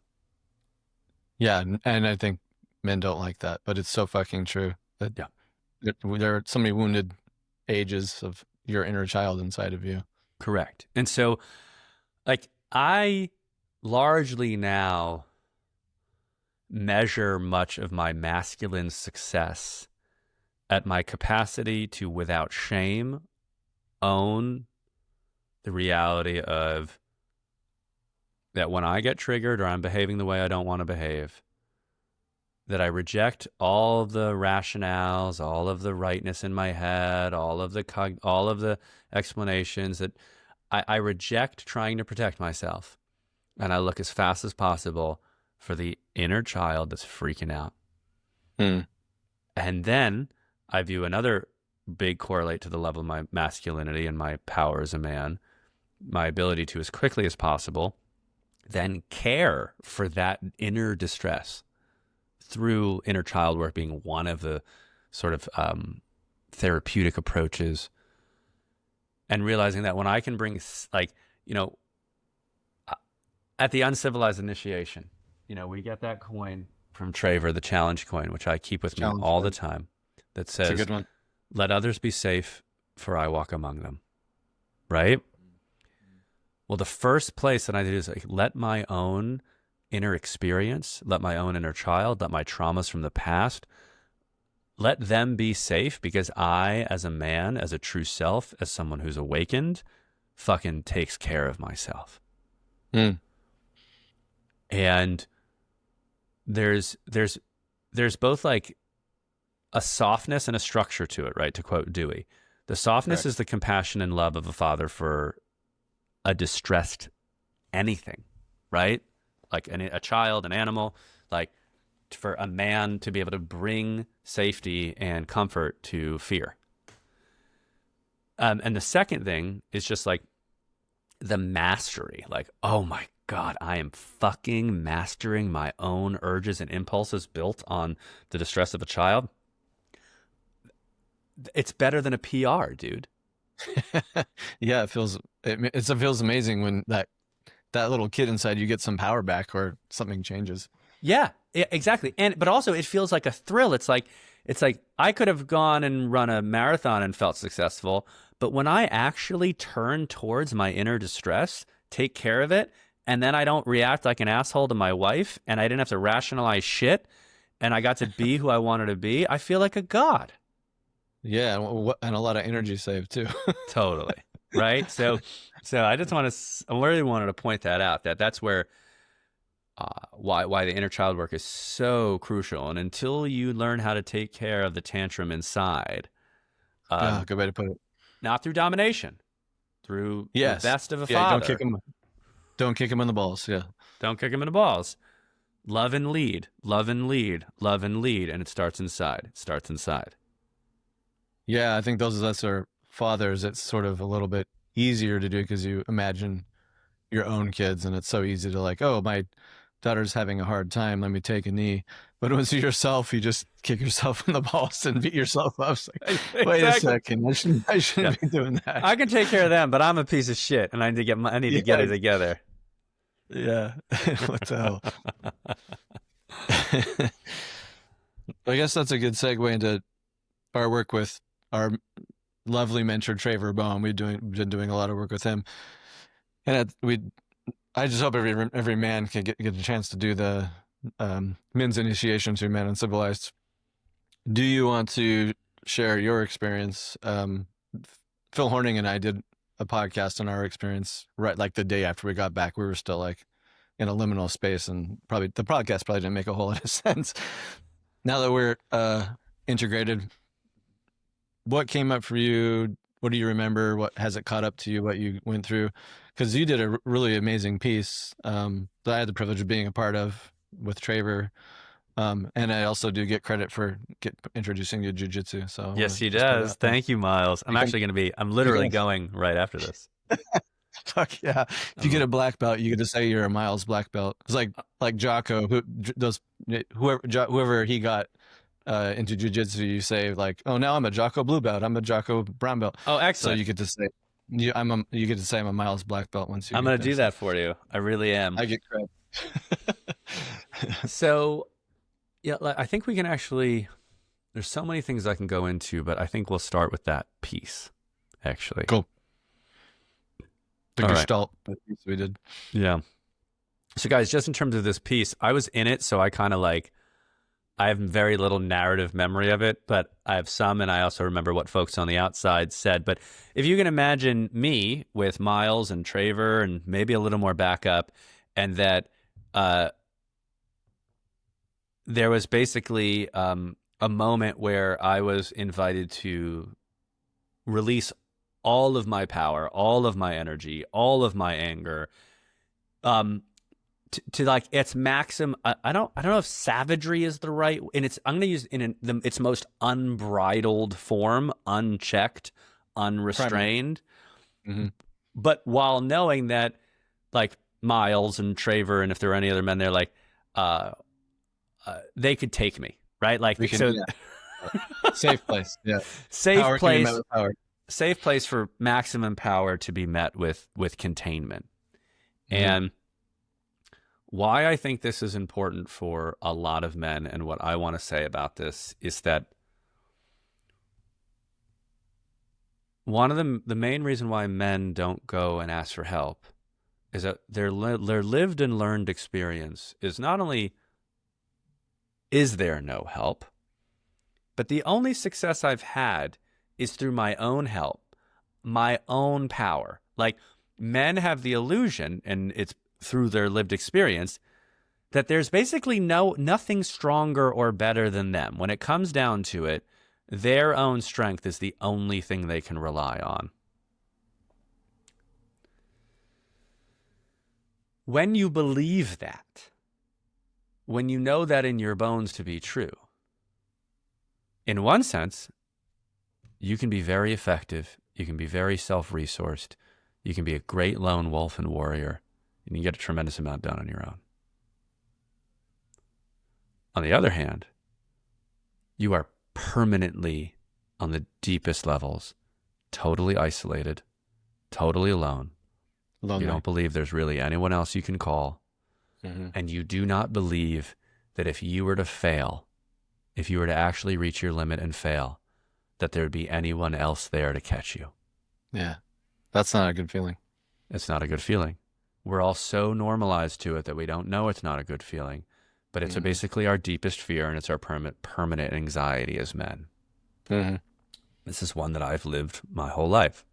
Yeah, and I think men don't like that, but it's so fucking true that Yeah. there are so many wounded ages of your inner child inside of you. Correct. And so, like, I largely now measure much of my masculine success at my capacity to, without shame, own the reality of that when I get triggered or I'm behaving the way I don't want to behave, that I reject all the rationales, all of the rightness in my head, all of the explanations, that I reject trying to protect myself, and I look as fast as possible for the inner child that's freaking out. Mm. And then I view another big correlate to the level of my masculinity and my power as a man, my ability to, as quickly as possible, then care for that inner distress through inner child work being one of the sort of therapeutic approaches, and realizing that when I can bring, like, at the uncivilized initiation, we get that coin from Traver, the challenge coin, which I keep with me Challenge all coin. the time, that It's a says, good one. let others be safe, for I walk among them. Right? Well, the first place that I do is like, let my own inner experience, let my own inner child, let my traumas from the past, let them be safe, because I, as a man, as a true self, as someone who's awakened, fucking takes care of myself. Mm. And there's both like a softness and a structure to it, right? To quote Dewey, the softness Correct. is the compassion and love of a father for a distressed anything, right? Like a child, an animal, like for a man to be able to bring safety and comfort to fear. And the second thing is just like the mastery, like, oh my God, I am fucking mastering my own urges and impulses built on the distress of a child. It's better than a PR, dude. Yeah, it feels amazing when that little kid inside you get some power back or something changes. Yeah, exactly. But also it feels like a thrill. It's like I could have gone and run a marathon and felt successful, but when I actually turn towards my inner distress, take care of it, and then I don't react like an asshole to my wife, and I didn't have to rationalize shit, and I got to be who I wanted to be, I feel like a god. Yeah, and a lot of energy saved too. Totally. Right? So I just I really wanted to point that out, that's where why the inner child work is so crucial. And until you learn how to take care of the tantrum inside, Yeah, um, good way to put it. not through domination, through the Yes. best of a Yeah, don't kick father. him. Don't kick him in the balls. Yeah. Don't kick him in the balls. Love and lead, love and lead, love and lead. And it starts inside. It starts inside. Yeah, I think those of us who are fathers, it's sort of a little bit easier to do because you imagine your own kids, and it's so easy to like, oh, my daughter's having a hard time, let me take a knee. But when it's yourself, you just kick yourself in the balls and beat yourself up. It's like, wait a Exactly. second, I shouldn't be doing that. I can take care of them, but I'm a piece of shit, and I need to get Yeah, it together. yeah. What the hell? I guess that's a good segue into our work with our lovely mentor Traver Bowen. We've been doing a lot of work with him, and I just hope every man can get a chance to do the men's initiation to men uncivilized. Do you want to share your experience? Phil Horning and I did a podcast on our experience right like the day after we got back. We were still like in a liminal space, and probably the podcast probably didn't make a whole lot of sense. Now that we're integrated, what came up for you? What do you remember? What has it caught up to you? What you went through? Because you did a really amazing piece that I had the privilege of being a part of with Traver. And I also do get credit for introducing you to Jiu-Jitsu. So I Yes, want to he just put it does. out there. Thank you, Miles. I'm You can, actually I'm you literally can, going right after this. Fuck yeah! If you I'm get a- a black belt, you get to say you're a Miles black belt. It's like Jocko, whoever he got into jujitsu. You say like, oh, now I'm a Jocko blue belt. I'm a Jocko brown belt. oh, So excellent. you get to say you get to say I'm a Miles black belt once you I'm get going to there. do So that for you. I really am. I get credit. So, yeah, I think we can actually, there's so many things I can go into, but I think we'll start with that piece, actually. Cool. The All right. Gestalt piece we did. Yeah. So, guys, just in terms of this piece, I was in it, so I kind of like, I have very little narrative memory of it, but I have some, and I also remember what folks on the outside said. But if you can imagine me with Miles and Traver and maybe a little more backup, and that there was basically a moment where I was invited to release all of my power, all of my energy, all of my anger, to like its maximum. I don't know if savagery is the right, and I'm going to use its most unbridled form, unchecked, unrestrained. Mm-hmm. But while knowing that, like Miles and Traver, and if there are any other men there, like they could take me, right? Like Safe place. Yeah. Safe Power can be met place. with power. Safe place for maximum power to be met with containment. Mm-hmm. And why I think this is important for a lot of men, and what I want to say about this is that one of the main reason why men don't go and ask for help is that their lived and learned experience is not only is there no help, but the only success I've had is through my own help, my own power. Like, men have the illusion, and it's through their lived experience, that there's basically nothing stronger or better than them. When it comes down to it, their own strength is the only thing they can rely on. When you believe that, when you know that in your bones to be true, in one sense, you can be very effective. You can be very self-resourced. You can be a great lone wolf and warrior, and you get a tremendous amount done on your own. On the other hand, you are permanently, on the deepest levels, totally isolated, totally alone. Lonely. You don't believe there's really anyone else you can call. Mm-hmm. And you do not believe that if you were to fail, if you were to actually reach your limit and fail, that there would be anyone else there to catch you. Yeah. That's not a good feeling. It's not a good feeling. We're all so normalized to it that we don't know it's not a good feeling. But it's basically our deepest fear, and it's our permanent anxiety as men. Mm-hmm. This is one that I've lived my whole life.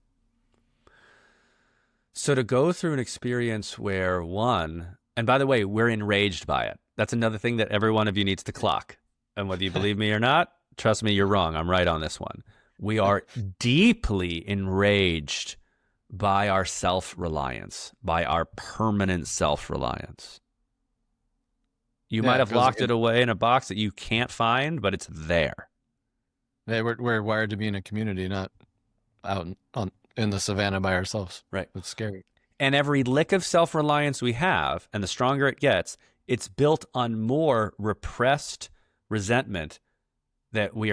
So to go through an experience where and by the way, we're enraged by it. That's another thing that every one of you needs to clock. And whether you believe me or not, trust me, you're wrong. I'm right on this one. We are deeply enraged by our self-reliance, by our permanent self-reliance. You might have locked it away in a box that you can't find, but it's there. Yeah, we're wired to be in a community, not out in the savannah by ourselves. Right. It's scary. And every lick of self-reliance we have, and the stronger it gets, it's built on more repressed resentment that we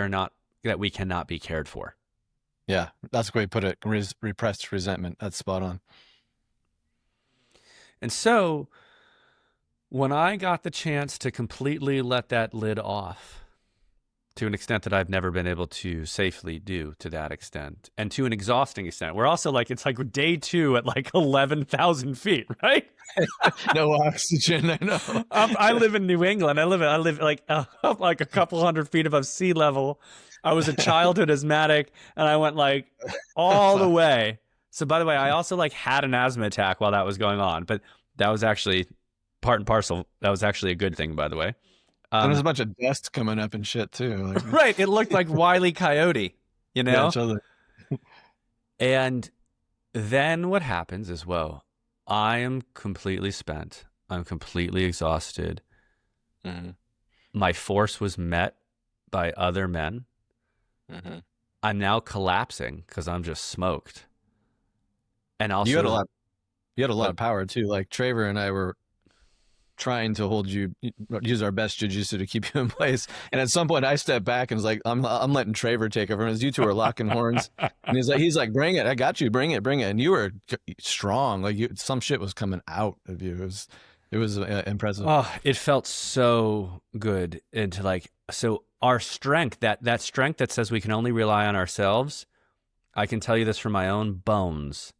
cannot be cared for. Yeah, that's the way you put it. Repressed resentment. That's spot on. And so when I got the chance to completely let that lid off, to an extent that I've never been able to safely do to that extent, and to an exhausting extent, we're also like, it's like day 2 at like 11,000 feet, right? No oxygen, I know. I live in New England. I live like up like a couple hundred feet above sea level. I was a childhood asthmatic, and I went like all the way. So by the way, I also like had an asthma attack while that was going on, but that was actually part and parcel. That was actually a good thing, by the way. And there's a bunch of dust coming up and shit too. Like, right. It looked like Wile E. Coyote, you know? Yeah, totally. And then what happens is, whoa, I am completely spent. I'm completely exhausted. Mm-hmm. My force was met by other men. Mm-hmm. I'm now collapsing because I'm just smoked. And also, You had a lot. You had a lot But of power too. Like Traver and I were trying to use our best jiu-jitsu to keep you in place. And at some point I stepped back and was like, I'm letting Traver take over. And as you two were locking horns, and he's like, bring it. I got you. Bring it. And you were strong. Like some shit was coming out of you. It was impressive. oh, it felt so good. And to like, so our strength, that strength that says we can only rely on ourselves, I can tell you this from my own bones.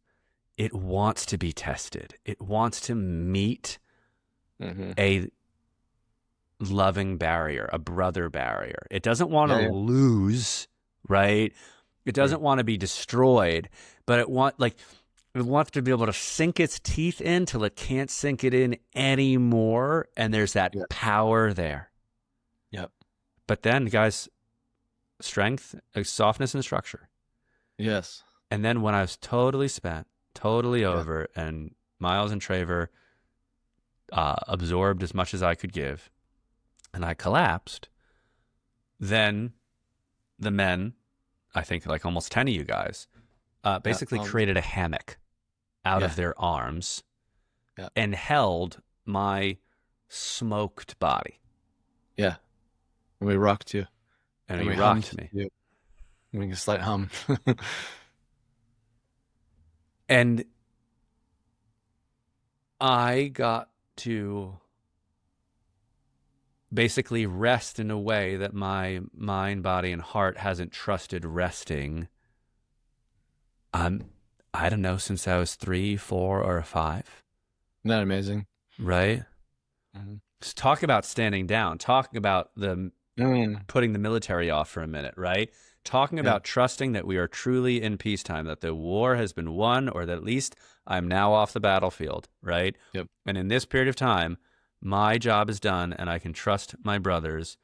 It wants to be tested. It wants to meet a loving barrier, a brother barrier. It doesn't want to lose, right? It doesn't want to be destroyed, but it wants to be able to sink its teeth in till it can't sink it in anymore, and there's that power there. Yep. But then, guys, strength, softness, and structure. Yes. And then when I was totally spent, totally over, and Miles and Traver absorbed as much as I could give, and I collapsed, then the men, I think like almost 10 of you guys, basically created a hammock out of their arms and held my smoked body. Yeah. And we rocked you. And we rocked me. You. We can slight hum. And I got to basically rest in a way that my mind, body, and heart hasn't trusted resting. I don't know, since I was 3, 4, or 5. Isn't that amazing? Right? Mm-hmm. Just talk about standing down. Talking about putting the military off for a minute, right? Talking about trusting that we are truly in peacetime, that the war has been won, or that at least I'm now off the battlefield, right? Yep. And in this period of time, my job is done, and I can trust my brothers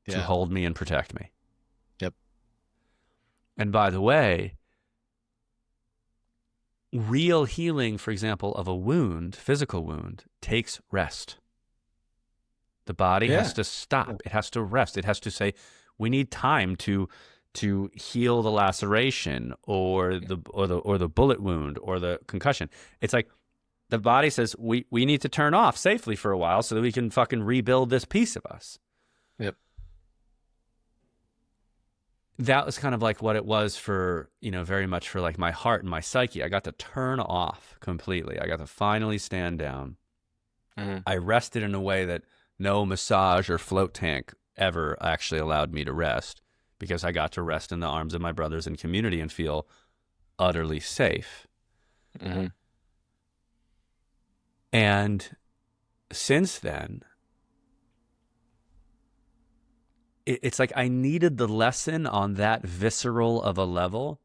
to hold me and protect me. Yep. And by the way, real healing, for example, of a wound, physical wound, takes rest. The body has to stop. It has to rest. It has to say, we need time to heal the laceration or the bullet wound or the concussion. It's like the body says, we need to turn off safely for a while so that we can fucking rebuild this piece of us. Yep. That was kind of like what it was for, very much for like my heart and my psyche. I got to turn off completely. I got to finally stand down. Mm-hmm. I rested in a way that no massage or float tank ever actually allowed me to rest, because I got to rest in the arms of my brothers and community and feel utterly safe. Mm-hmm. And since then, it's like I needed the lesson on that visceral of a level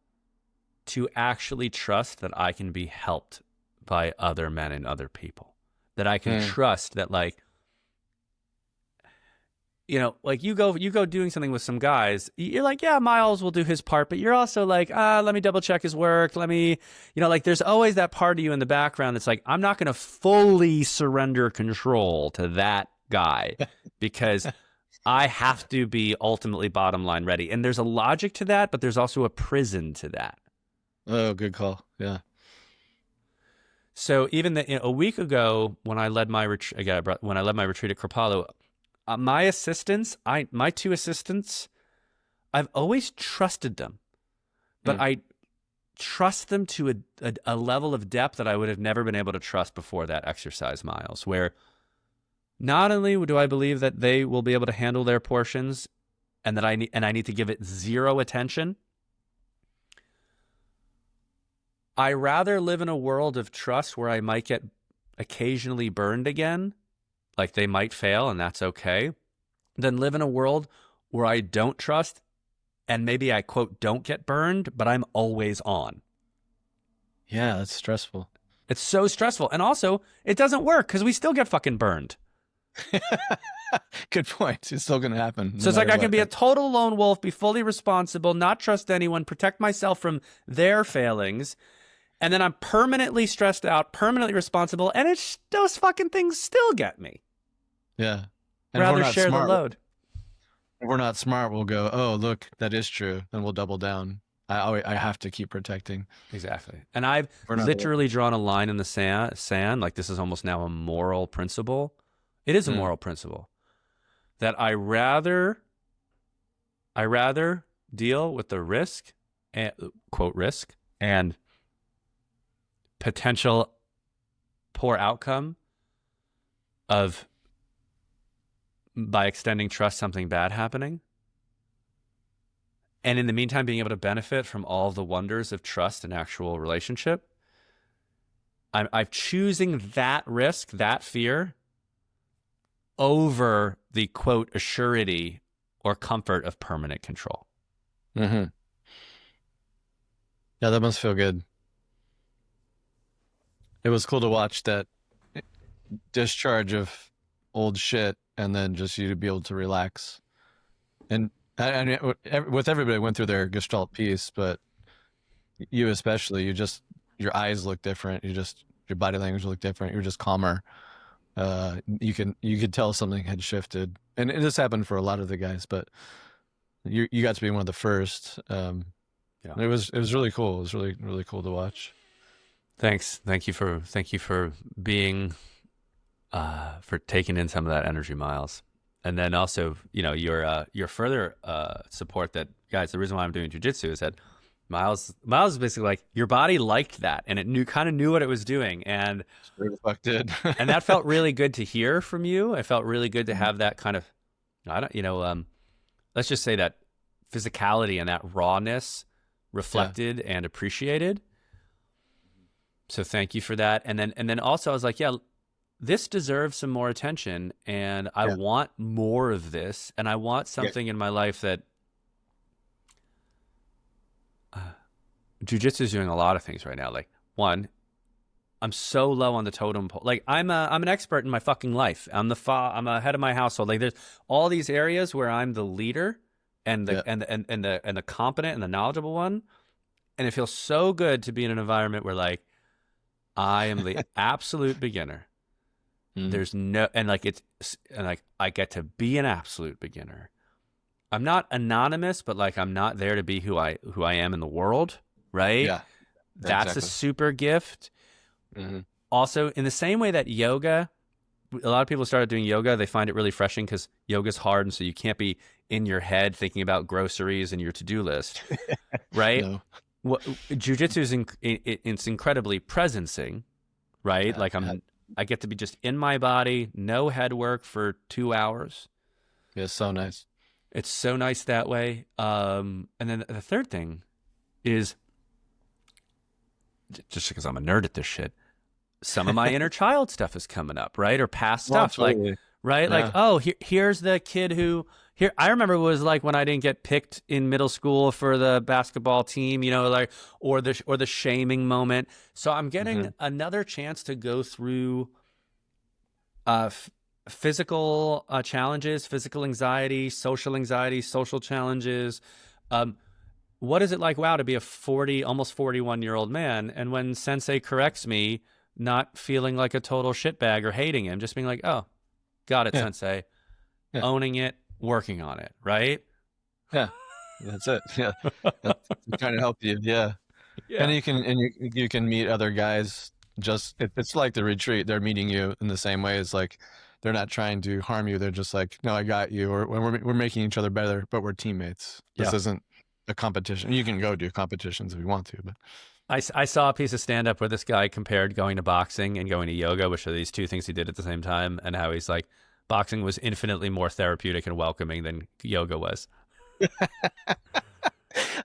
to actually trust that I can be helped by other men and other people. That I can trust that, like, like you go doing something with some guys, you're like, yeah, Miles will do his part, but you're also like, let me double check his work. Let me, like there's always that part of you in the background that's like, I'm not going to fully surrender control to that guy because I have to be ultimately bottom line ready. And there's a logic to that, but there's also a prison to that. Oh, good call. Yeah. So even a week ago, when I led my retreat at Kripalu, my 2 assistants, I've always trusted them, but I trust them to a level of depth that I would have never been able to trust before that exercise, Miles, where not only do I believe that they will be able to handle their portions and that I need to give it zero attention, I rather live in a world of trust where I might get occasionally burned again, like they might fail and that's okay, than live in a world where I don't trust and maybe I, quote, don't get burned, but I'm always on. Yeah, that's stressful. It's so stressful. And also, it doesn't work because we still get fucking burned. Good point. It's still going to happen. So it's like I can be a total lone wolf, be fully responsible, not trust anyone, protect myself from their failings, and then I'm permanently stressed out, permanently responsible, and those fucking things still get me. Yeah. And rather share the load. If we're not smart, we'll go, oh, look, that is true. Then we'll double down. I have to keep protecting. Exactly. And I've We're not. literally drawn a line in the sand. Like this is almost now a moral principle. It is a Mm, moral principle that I rather deal with the risk, and, quote, risk and potential poor outcome of, by extending trust, something bad happening. And in the meantime, being able to benefit from all the wonders of trust and actual relationship. I'm choosing that risk, that fear, over the, quote, assurity or comfort of permanent control. mm-hmm. Yeah, that must feel good. It was cool to watch that discharge of old shit, and then just you to be able to relax. And I mean, with everybody went through their Gestalt piece, but you especially, your eyes look different. Your body language looked different. You're just calmer. You could tell something had shifted, and this happened for a lot of the guys, but you got to be one of the first. Yeah. It was really cool. It was really, really cool to watch. Thanks. Thank you for being, for taking in some of that energy, Miles. And then also, your further support that, guys, the reason why I'm doing jiu-jitsu is that Miles is basically like, your body liked that, and it kind of knew what it was doing. And Sure the fuck did. and that felt really good to hear from you. It felt really good to have that kind of, let's just say that physicality and that rawness reflected and appreciated. So thank you for that. And then also I was like, yeah, this deserves some more attention, and I want more of this, and I want something in my life that jiu-jitsu is doing a lot of things right now. Like, one, I'm so low on the totem pole. Like, I'm an expert in my fucking life. I'm a head of my household. Like, there's all these areas where I'm the leader and the competent and the knowledgeable one. And it feels so good to be in an environment where, like, I am the absolute beginner. There's no, and I get to be an absolute beginner. I'm not anonymous, but like, I'm not there to be who I am in the world. Right. Yeah. That's Exactly. a super gift. Mm-hmm. Also, in the same way that yoga, a lot of people started doing yoga, they find it really refreshing because yoga's hard. And so you can't be in your head thinking about groceries and your to-do list. Right. No. Jiu-jitsu is it's incredibly presencing, right? Like I get to be just in my body, no head work for 2 hours. Yeah, so nice. It's so nice that way. And then the third thing is, just because I'm a nerd at this shit, some of my inner child stuff is coming up, right? Or past stuff, totally. like, right? Yeah. Like, oh, here's the kid who, I remember it was like when I didn't get picked in middle school for the basketball team, like, or the shaming moment. So I'm getting another chance to go through physical challenges, physical anxiety, social challenges. What is it like, wow, to be a almost 41-year-old man, and when sensei corrects me, not feeling like a total shitbag or hating him, just being like, oh, got it, sensei. Owning it, working on it, right? Yeah, that's it. Yeah, that's trying to help you. Yeah. And you can meet other guys. It's like the retreat. They're meeting you in the same way. It's like they're not trying to harm you. They're just like, no, I got you. Or we're making each other better, but we're teammates. This isn't a competition. You can go do competitions if you want to, but I saw a piece of stand-up where this guy compared going to boxing and going to yoga, which are these two things he did at the same time, and how he's like, boxing was infinitely more therapeutic and welcoming than yoga was.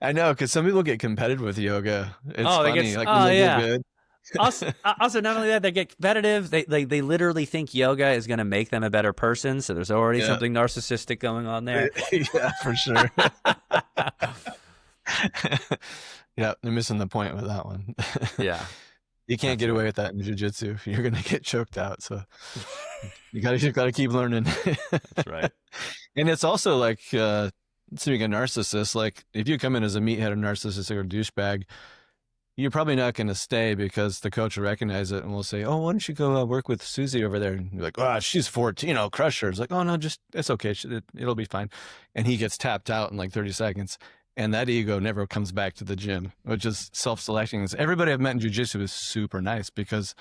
I know, because some people get competitive with yoga. It's funny. Good. Also, not only that, they get competitive. They literally think yoga is going to make them a better person. So there's already something narcissistic going on there. Yeah, for sure. Yeah, they're missing the point with that one. Yeah. You can't get away with that in jiu-jitsu. You're going to get choked out. So you got to keep learning. That's right. And it's also like, speaking of narcissists, like if you come in as a meathead or narcissist or a douchebag, you're probably not going to stay because the coach will recognize it and will say, oh, why don't you go work with Susie over there? And you're like, oh, she's 14, crush her. It's like, oh, no, it's okay. It'll be fine. And he gets tapped out in like 30 seconds. and that ego never comes back to the gym, which is self-selecting. Everybody I've met in jiu-jitsu is super nice because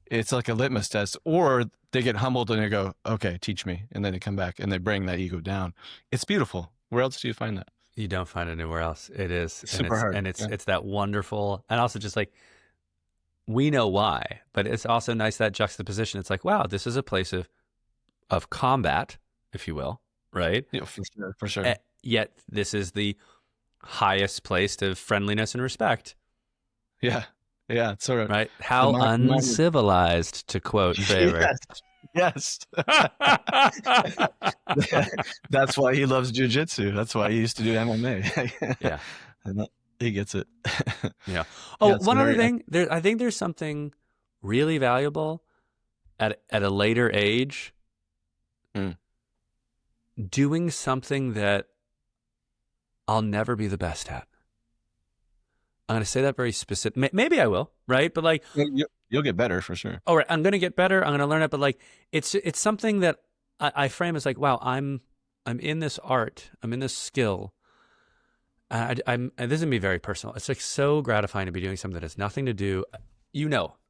it's like a litmus test, or they get humbled and they go, okay, teach me. And then they come back and they bring that ego down. It's beautiful. Where else do you find that? You don't find it anywhere else. It is. Super hard. And it's that wonderful, and also just like, we know why, but it's also nice, that juxtaposition. It's like, wow, this is a place of combat, if you will, right? Yeah, for sure. Yet this is the highest place of friendliness and respect. Yeah. Yeah. It's sort of right. How uncivilized, to quote Faber. Yes. That's why he loves jiu-jitsu. That's why he used to do MMA. Yeah. And he gets it. Yeah. Oh, one other thing. I think there's something really valuable at a later age, doing something that I'll never be the best at. I'm going to say that very specific. Maybe I will, right? But like, you'll get better for sure. All right, I'm going to get better. I'm going to learn it. But like, it's something that I frame as like, wow, I'm in this art. I'm in this skill. And this is going to be very personal. It's like so gratifying to be doing something that has nothing to do.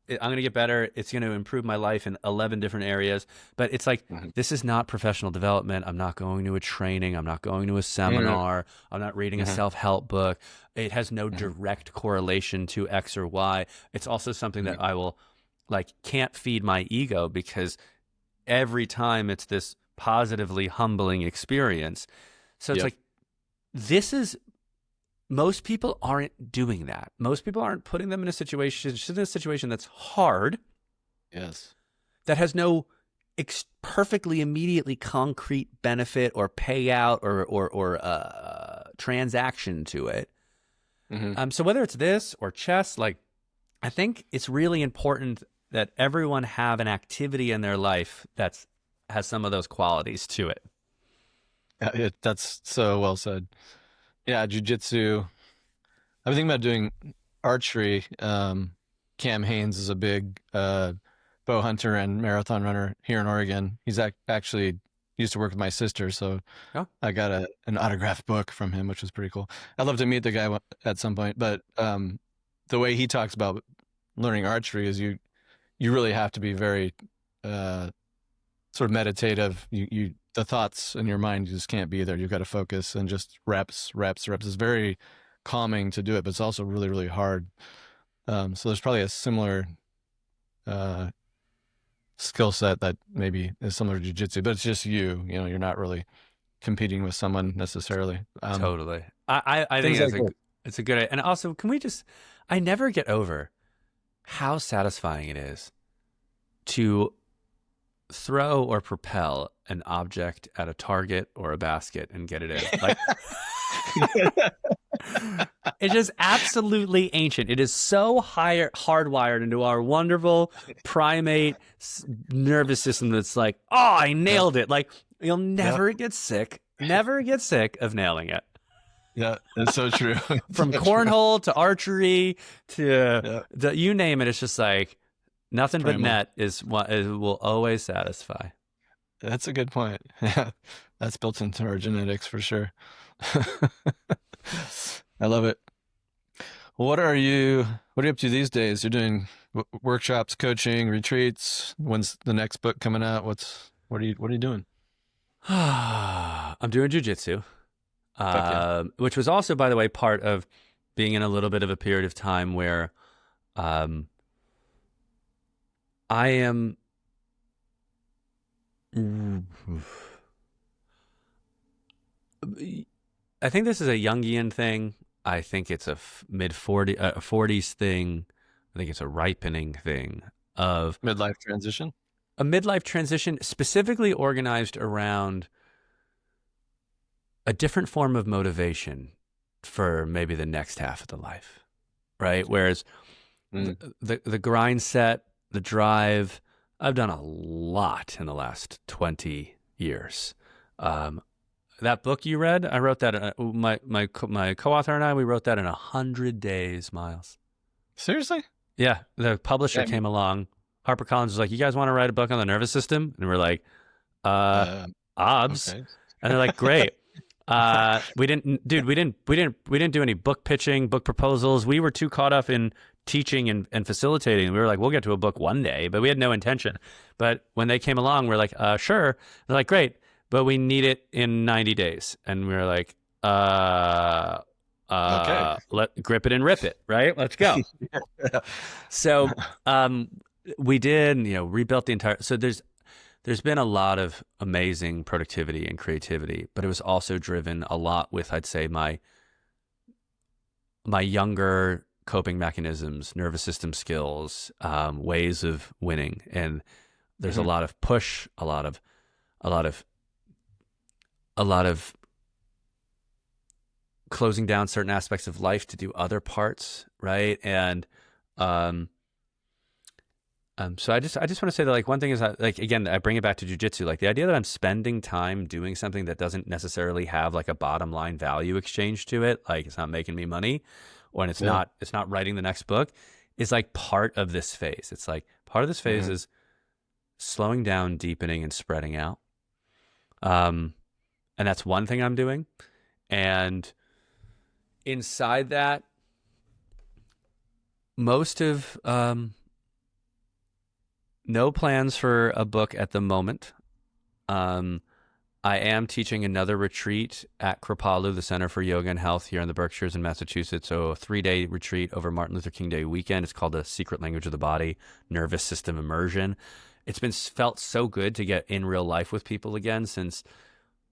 I'm going to get better. It's going to improve my life in 11 different areas. But it's like, this is not professional development. I'm not going to a training. I'm not going to a seminar. I'm not reading a self-help book. It has no direct correlation to X or Y. It's also something that I will can't feed my ego, because every time it's this positively humbling experience. So it's like, most people aren't doing that. Most people aren't putting them in a situation that's hard. Yes. That has no perfectly immediately concrete benefit or payout or transaction to it. So whether it's this or chess, I think it's really important that everyone have an activity in their life that has some of those qualities to it. That's so well said. Yeah, jiu-jitsu. I've been thinking about doing archery. Cam Haynes is a big bow hunter and marathon runner here in Oregon. He's actually used to work with my sister, so I got an autographed book from him, which was pretty cool. I'd love to meet the guy at some point, but the way he talks about learning archery is you really have to be very sort of meditative. The thoughts in your mind just can't be there. You've got to focus and just reps. It's very calming to do it, but it's also really, really hard. So there's probably a similar skill set that maybe is similar to jiu-jitsu, but it's just you're not really competing with someone necessarily. Totally. I think it's a good, and also I never get over how satisfying it is to throw or propel an object at a target or a basket and get it in. It's just absolutely ancient. It is so hardwired into our wonderful primate nervous system that's like, oh, I nailed it. You'll never get sick of nailing it. Yeah, it's so true. From cornhole to archery to you name it. It's just like, nothing but net is what will always satisfy. That's a good point. Yeah, that's built into our genetics for sure. I love it. What are you up to these days? You're doing workshops, coaching, retreats. When's the next book coming out? What are you doing? I'm doing jiu-jitsu, which was also, by the way, part of being in a little bit of a period of time where I am I think this is a Jungian thing. I think it's a mid-40s thing. I think it's a ripening thing of midlife transition. A midlife transition specifically organized around a different form of motivation for maybe the next half of the life, right? Whereas the grind set, the drive, I've done a lot in the last 20 years. That book you read, I wrote that. My co-author and I, we wrote that in 100 days, Miles. Seriously? Yeah. The publisher came along. HarperCollins was like, "You guys want to write a book on the nervous system?" And we're like, "Obs." Okay. And they're like, "Great." We didn't do any book pitching, book proposals. We were too caught up in teaching and facilitating. We were like, we'll get to a book one day, but we had no intention. But when they came along, we're like, sure. They're like, great, but we need it in 90 days. And we were like, Okay. let grip it and rip it, right? Let's go. So, we did, rebuilt the entire, so there's been a lot of amazing productivity and creativity, but it was also driven a lot with, I'd say, my younger coping mechanisms, nervous system skills, ways of winning. And there's a lot of push, a lot of closing down certain aspects of life to do other parts, right? And so I just want to say that, like, one thing is, again, I bring it back to jiu-jitsu, like the idea that I'm spending time doing something that doesn't necessarily have like a bottom line value exchange to it, like it's not making me money, or it's not writing the next book, is like part of this phase. It's like part of this phase is slowing down, deepening, and spreading out. And that's one thing I'm doing. And inside that, most of no plans for a book at the moment. I am teaching another retreat at Kripalu, the Center for Yoga and Health here in the Berkshires in Massachusetts. So a 3-day retreat over Martin Luther King Day weekend. It's called The Secret Language of the Body, Nervous System Immersion. It's been felt so good to get in real life with people again since,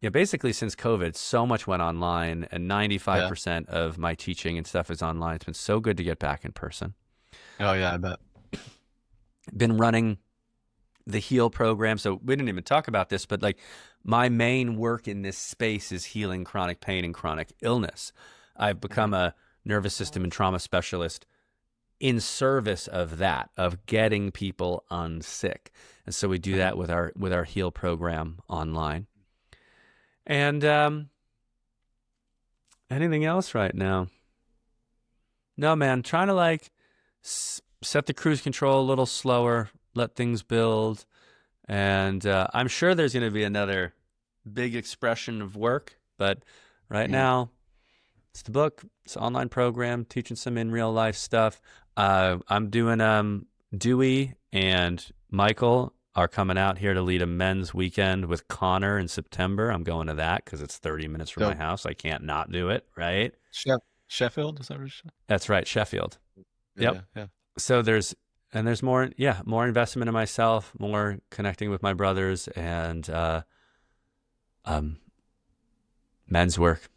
basically since COVID. So much went online, and 95% of my teaching and stuff is online. It's been so good to get back in person. Oh yeah, I bet. Been running the HEAL program. So we didn't even talk about this, but like my main work in this space is healing chronic pain and chronic illness. I've become a nervous system and trauma specialist in service of that, of getting people unsick. And so we do that with our HEAL program online. And anything else right now? No, man, trying to like set the cruise control a little slower, let things build. And I'm sure there's going to be another big expression of work, but right now it's the book, it's an online program, teaching some in real life stuff. I'm doing Dewey and Michael are coming out here to lead a men's weekend with Connor in September. I'm going to that because it's 30 minutes from my house. I can't not do it, right? Sheffield, is that right? That's right, Sheffield. Yep. Yeah. So there's more investment in myself, more connecting with my brothers, and men's work.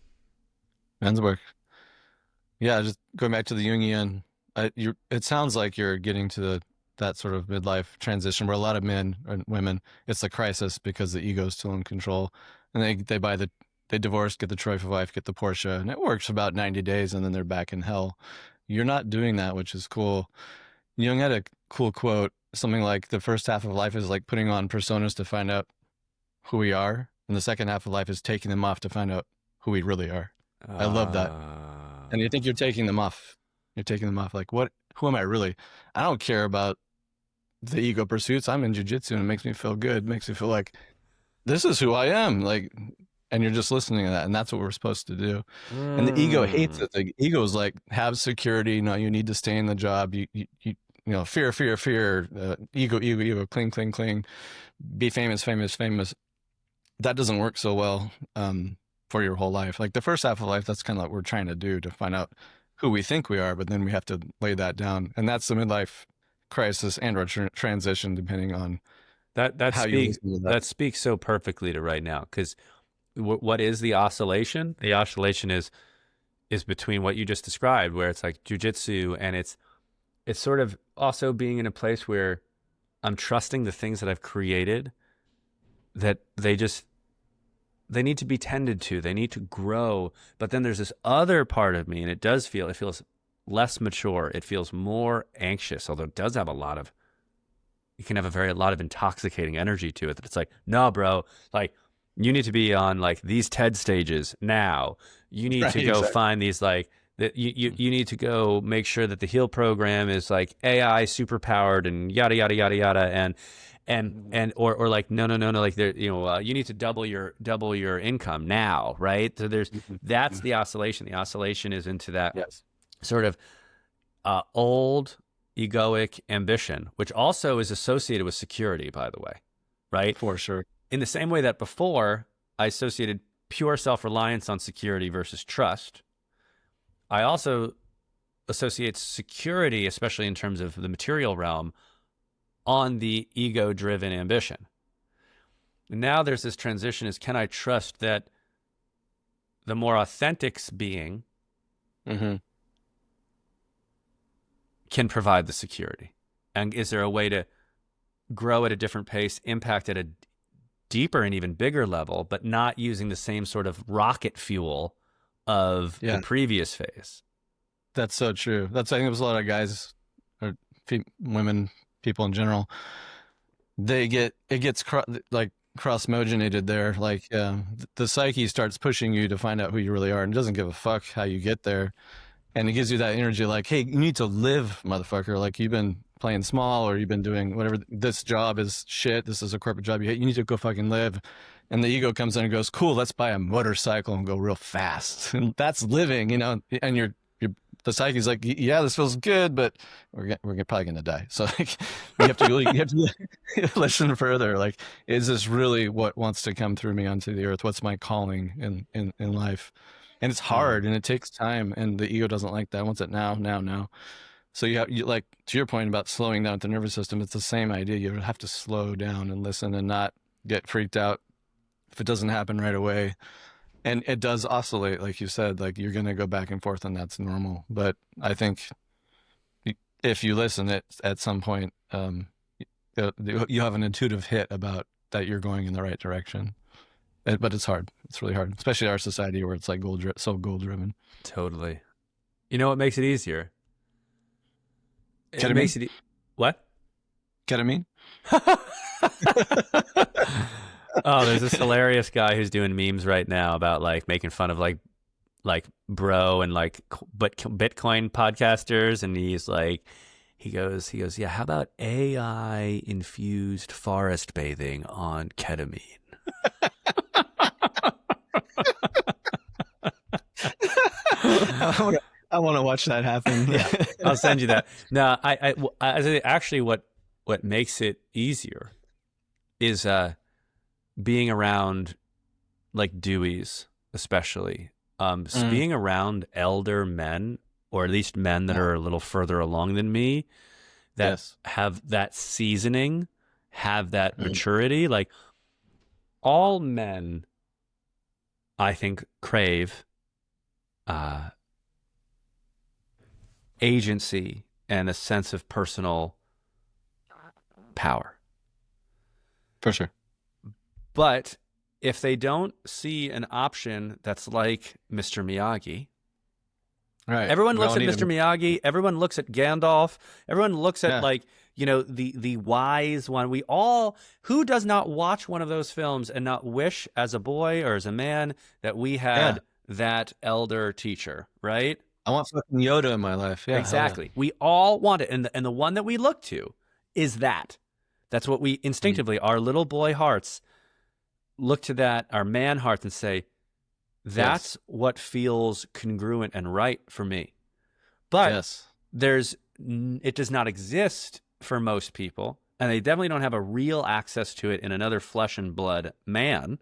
Yeah, just going back to the Jungian, it sounds like you're getting to that sort of midlife transition where a lot of men and women, it's a crisis because the ego's still in control, and they divorce, get the trophy wife, get the Porsche, and it works about 90 days, and then they're back in hell. You're not doing that, which is cool. Jung had a cool quote, something like the first half of life is like putting on personas to find out who we are, and the second half of life is taking them off to find out who we really are. I love that. And you think you're taking them off. You're taking them off. Like, who am I really? I don't care about the ego pursuits. I'm in jiu-jitsu and it makes me feel good. It makes me feel like this is who I am. Like, and you're just listening to that. And that's what we're supposed to do. And the ego hates it. The ego is like, have security. No, you need to stay in the job. You fear, ego, cling. Be famous. That doesn't work so well for your whole life. Like the first half of life, that's kind of what we're trying to do, to find out who we think we are, but then we have to lay that down. And that's the midlife crisis and or transition, depending on that speaks so perfectly to right now. Because what is the oscillation? The oscillation is between what you just described, where it's like jiu-jitsu, and it's sort of also being in a place where I'm trusting the things that I've created, that they need to be tended to, they need to grow. But then there's this other part of me, and it feels less mature. It feels more anxious, although it does have a lot of intoxicating energy to it, that it's like, no, bro, like you need to be on like these TED stages now. You need to go find these like, that you need to go make sure that the HEAL program is like AI super powered and yada, yada, yada, yada. or like no, like there, you need to double your income now, right? So that's the oscillation. The oscillation is into that Yes. sort of old egoic ambition, which also is associated with security, by the way, right? For sure. In the same way that before I associated pure self-reliance on security versus trust, I also associate security, especially in terms of the material realm, on the ego-driven ambition. And now there's this transition is, can I trust that the more authentic being can provide the security? And is there a way to grow at a different pace, impact at a deeper and even bigger level, but not using the same sort of rocket fuel of the previous phase? That's so true. I think it was a lot of guys or women, people in general. It gets cross-mogenated there. Like the psyche starts pushing you to find out who you really are, and it doesn't give a fuck how you get there. And it gives you that energy, like, hey, you need to live, motherfucker. Like you've been playing small, or you've been doing whatever. This job is shit. This is a corporate job you hate. You need to go fucking live. And the ego comes in and goes, cool, let's buy a motorcycle and go real fast. And that's living, and the psyche's like, yeah, this feels good, but we're probably going to die. So like, you have to listen further. Like, is this really what wants to come through me onto the earth? What's my calling in life? And it's hard and it takes time, and the ego doesn't like that. Wants it now. So you like, to your point about slowing down the nervous system, it's the same idea. You have to slow down and listen and not get freaked out if it doesn't happen right away. And it does oscillate, like you said, like you're going to go back and forth, and that's normal. But I think if you listen, at some point, you have an intuitive hit about that you're going in the right direction. But it's hard. It's really hard, especially our society where it's like so goal driven. Totally. You know what makes it easier? Ketamine? It makes it what? Ketamine? Oh, there's this hilarious guy who's doing memes right now about like making fun of like bro and like Bitcoin podcasters, and he goes, yeah, how about AI infused forest bathing on ketamine? I want to watch that happen. Yeah, I'll send you that. No, I actually what makes it easier is being around like Deweys, especially being around elder men, or at least men that are a little further along than me, that have that seasoning, have that maturity. Like all men, I think, crave agency and a sense of personal power. For sure. But if they don't see an option that's like Mr. Miyagi, right? Everyone looks at Mr. Miyagi. Everyone looks at Gandalf. Everyone looks at the wise one. Who does not watch one of those films and not wish as a boy or as a man that we had that elder teacher, right? I want fucking Yoda in my life. Yeah, exactly. We all want it. And the one that we look to is that. That's what we instinctively, our little boy hearts, look to that, our man hearts, and say, that's what feels congruent and right for me. But it does not exist for most people, and they definitely don't have a real access to it in another flesh and blood man.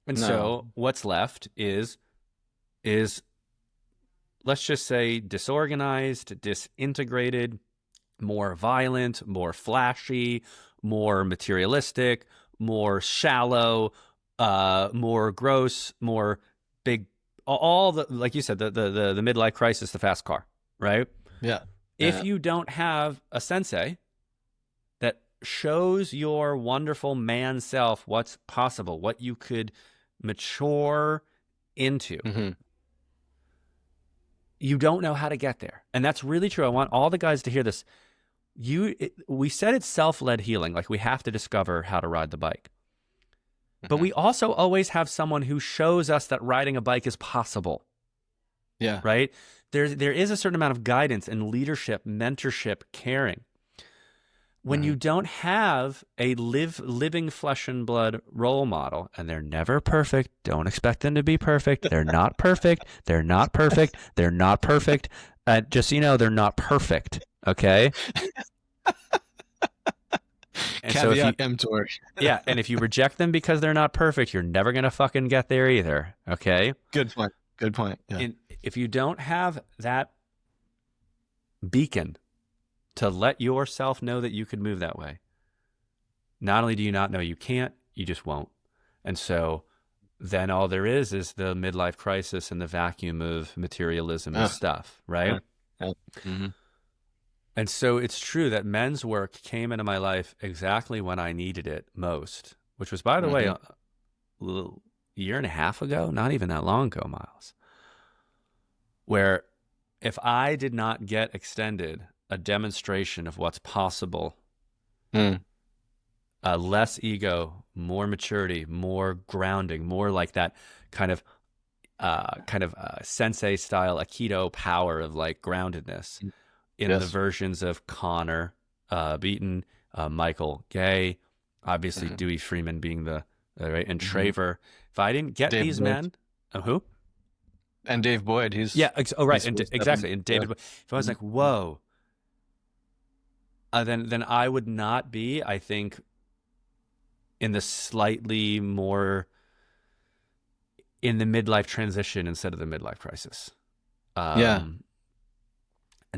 And so what's left is let's just say disorganized, disintegrated, more violent, more flashy, more materialistic, more shallow, more gross, more big, all the, like you said, the midlife crisis, the fast car, right? Yeah. If you don't have a sensei that shows your wonderful man self what's possible, what you could mature into, you don't know how to get there. And that's really true. I want all the guys to hear this. We said it's self-led healing, like we have to discover how to ride the bike. But we also always have someone who shows us that riding a bike is possible. Yeah. Right? There is a certain amount of guidance and leadership, mentorship, caring. when you don't have a living flesh and blood role model, and they're never perfect, don't expect them to be perfect. They're not perfect. They're not perfect. They're not perfect. Just so you know, they're not perfect. Okay. And so if you, Caveat emptor. yeah, and if you reject them because they're not perfect, you're never gonna fucking get there either. Okay. Good point. Good point. Yeah. And if you don't have that beacon to let yourself know that you could move that way, not only do you not know you can't, you just won't. And so then all there is the midlife crisis and the vacuum of materialism and stuff, right? Mm-hmm. And so it's true that men's work came into my life exactly when I needed it most, which was, by the way, a little year and a half ago, not even that long ago, Miles, where if I did not get extended a demonstration of what's possible, less ego, more maturity, more grounding, more like that kind of sensei style Aikido power of like groundedness in the versions of Connor Beaton, Michael Gay, obviously Dewey Freeman being the right, and Traver. If I didn't get these men, who? And Dave Boyd, he's exactly. And David, if I was like, whoa, then I would not be, I think, in the slightly more in the midlife transition instead of the midlife crisis. And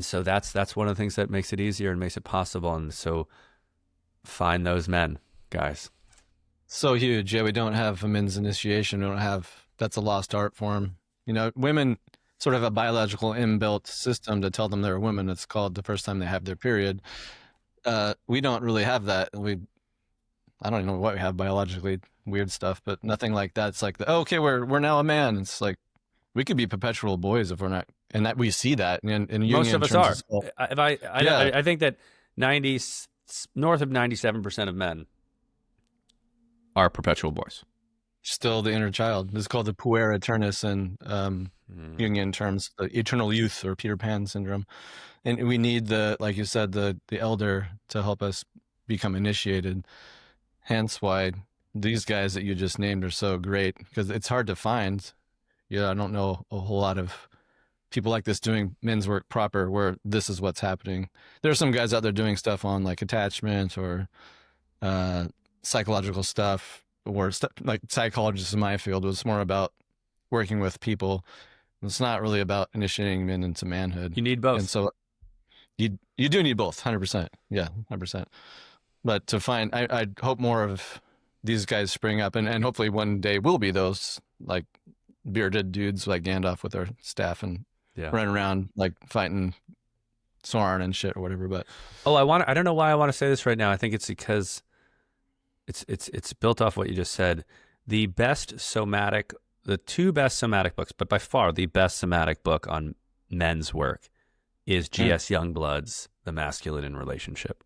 so that's one of the things that makes it easier and makes it possible. And so find those men, guys. So huge. Yeah, we don't have a men's initiation. We don't have, that's a lost art form. You know, women sort of have a biological inbuilt system to tell them they're a woman. It's called the first time they have their period. We don't really have that. I don't even know what we have biologically, weird stuff, but nothing like that. It's like, okay, we're now a man. It's like, we could be perpetual boys if we're not, and that we see that. And most of us are. I think that north of 97% of men are perpetual boys. Still the inner child. This is called the puer aeternus in Jungian terms, the eternal youth or Peter Pan syndrome. And we need like you said, the elder to help us become initiated. Hence why these guys that you just named are so great, because it's hard to find. I don't know a whole lot of people like this doing men's work proper, where this is what's happening. There are some guys out there doing stuff on like attachment or psychological stuff, or like psychologists in my field was more about working with people. It's not really about initiating men into manhood. You need both. And so you do need both, 100%. Yeah, 100%. But to find, I hope more of these guys spring up, and hopefully one day we'll be those like bearded dudes like Gandalf with our staff and running around like fighting Sauron and shit or whatever. But I don't know why I want to say this right now. I think it's because it's built off what you just said. The two best somatic books, but by far the best somatic book on men's work is G.S. Youngblood's The Masculine in Relationship.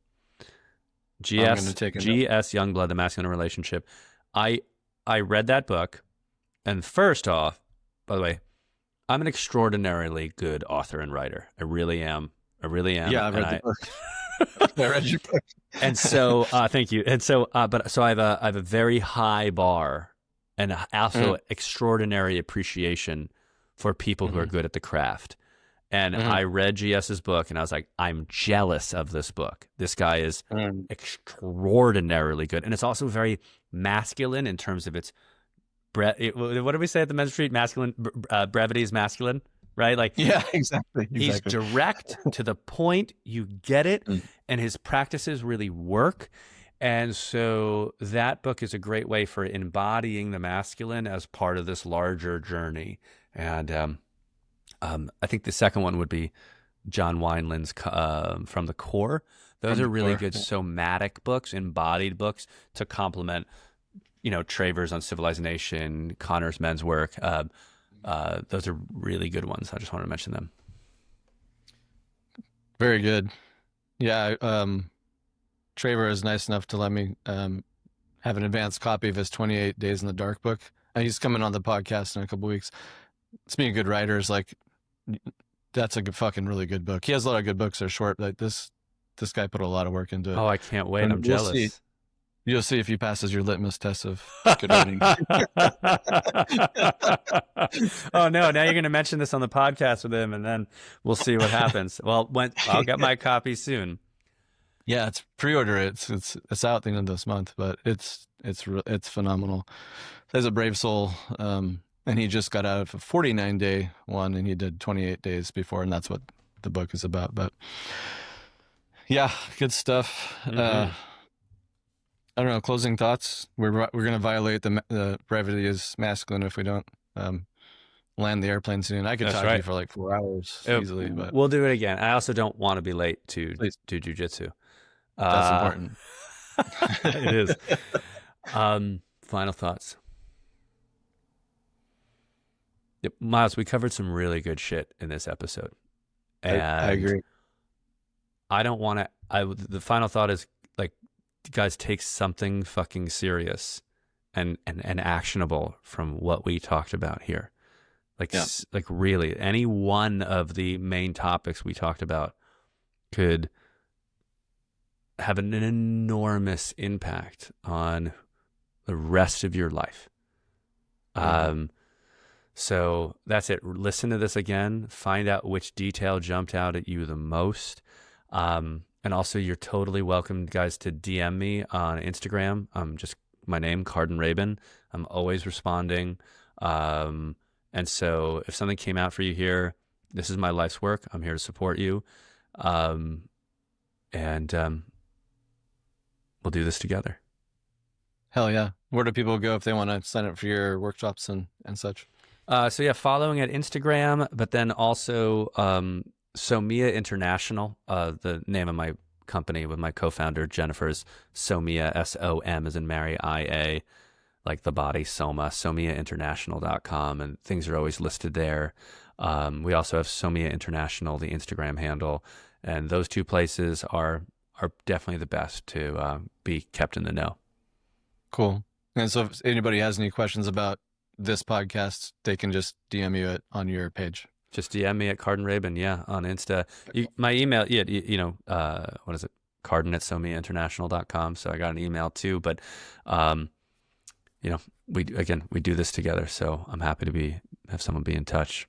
G.S. Youngblood, The Masculine in Relationship. I read that book, and first off, by the way, I'm an extraordinarily good author and writer. I really am. Yeah, I read the book. I read your book. And so, thank you. And so, so I have a very high bar, and also extraordinary appreciation for people who are good at the craft. And I read GS's book, and I was like, I'm jealous of this book. This guy is extraordinarily good, and it's also very masculine in terms of its what do we say at the men's retreat? Masculine brevity is masculine, right? Like, yeah, exactly. He's direct to the point. You get it, and his practices really work. And so that book is a great way for embodying the masculine as part of this larger journey. And I think the second one would be John Wineland's From the Core. Those are really good somatic books, embodied books to complement, Traver's on Civilized Nation, Connor's men's work. Those are really good ones. I just wanted to mention them. Very good. Yeah. Traver is nice enough to let me have an advanced copy of his 28 Days in the Dark book. He's coming on the podcast in a couple weeks. It's being a good writer is like, that's a fucking really good book. He has a lot of good books that are short, like this. this guy put a lot of work into it. Oh, I can't wait. And I'm we'll see. jealous. You'll see if he passes your litmus test of good writing. Oh no! Now you're going to mention this on the podcast with him, and then we'll see what happens. Well, I'll get my copy soon. Yeah, it's pre-order. It's out at the end of this month, but it's phenomenal. There's a brave soul, and he just got out of a 49-day one, and he did 28 days before, and that's what the book is about. But yeah, good stuff. Mm-hmm. I don't know. Closing thoughts. We're gonna violate the brevity is masculine if we don't land the airplane soon. I could That's talk to right. you for like 4 hours easily, but We'll do it again. I also don't want to be late to please, do Jiu-Jitsu. that's important. It is. Final thoughts. Yep. Miles, we covered some really good shit in this episode. And I agree. I don't want to, the final thought is like, guys, take something fucking serious and actionable from what we talked about here. Like, Yeah. like really, any one of the main topics we talked about could have an enormous impact on the rest of your life. So that's it. Listen to this again, find out which detail jumped out at you the most. And also you're totally welcome, guys, to DM me on Instagram. Just my name, Karden Rabin. I'm always responding. And so if something came out for you here, this is my life's work. I'm here to support you. And we'll do this together. Hell yeah. Where do people go if they want to sign up for your workshops and such? So yeah, following at Instagram, but then also Somia International, the name of my company with my co-founder Jennifer is Somia, SOM as in Mary, IA, like the body, Soma, SomiaInternational.com, and things are always listed there. We also have Somia International, the Instagram handle, and those two places are definitely the best to be kept in the know. Cool. And so if anybody has any questions about this podcast, they can just DM you it on your page. Just DM me at Karden Rabin, yeah, on Insta. My email, yeah, what is it? Karden at SomiaInternational.com. So I got an email too, but we do this together, so I'm happy to have someone be in touch.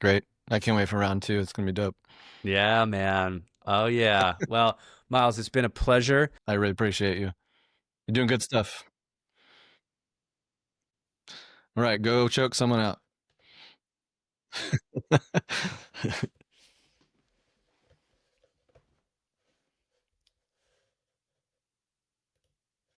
Great. I can't wait for round 2. It's gonna be dope. Yeah, man. Oh yeah. Well, Miles, it's been a pleasure. I really appreciate you. You're doing good stuff. All right, go choke someone out.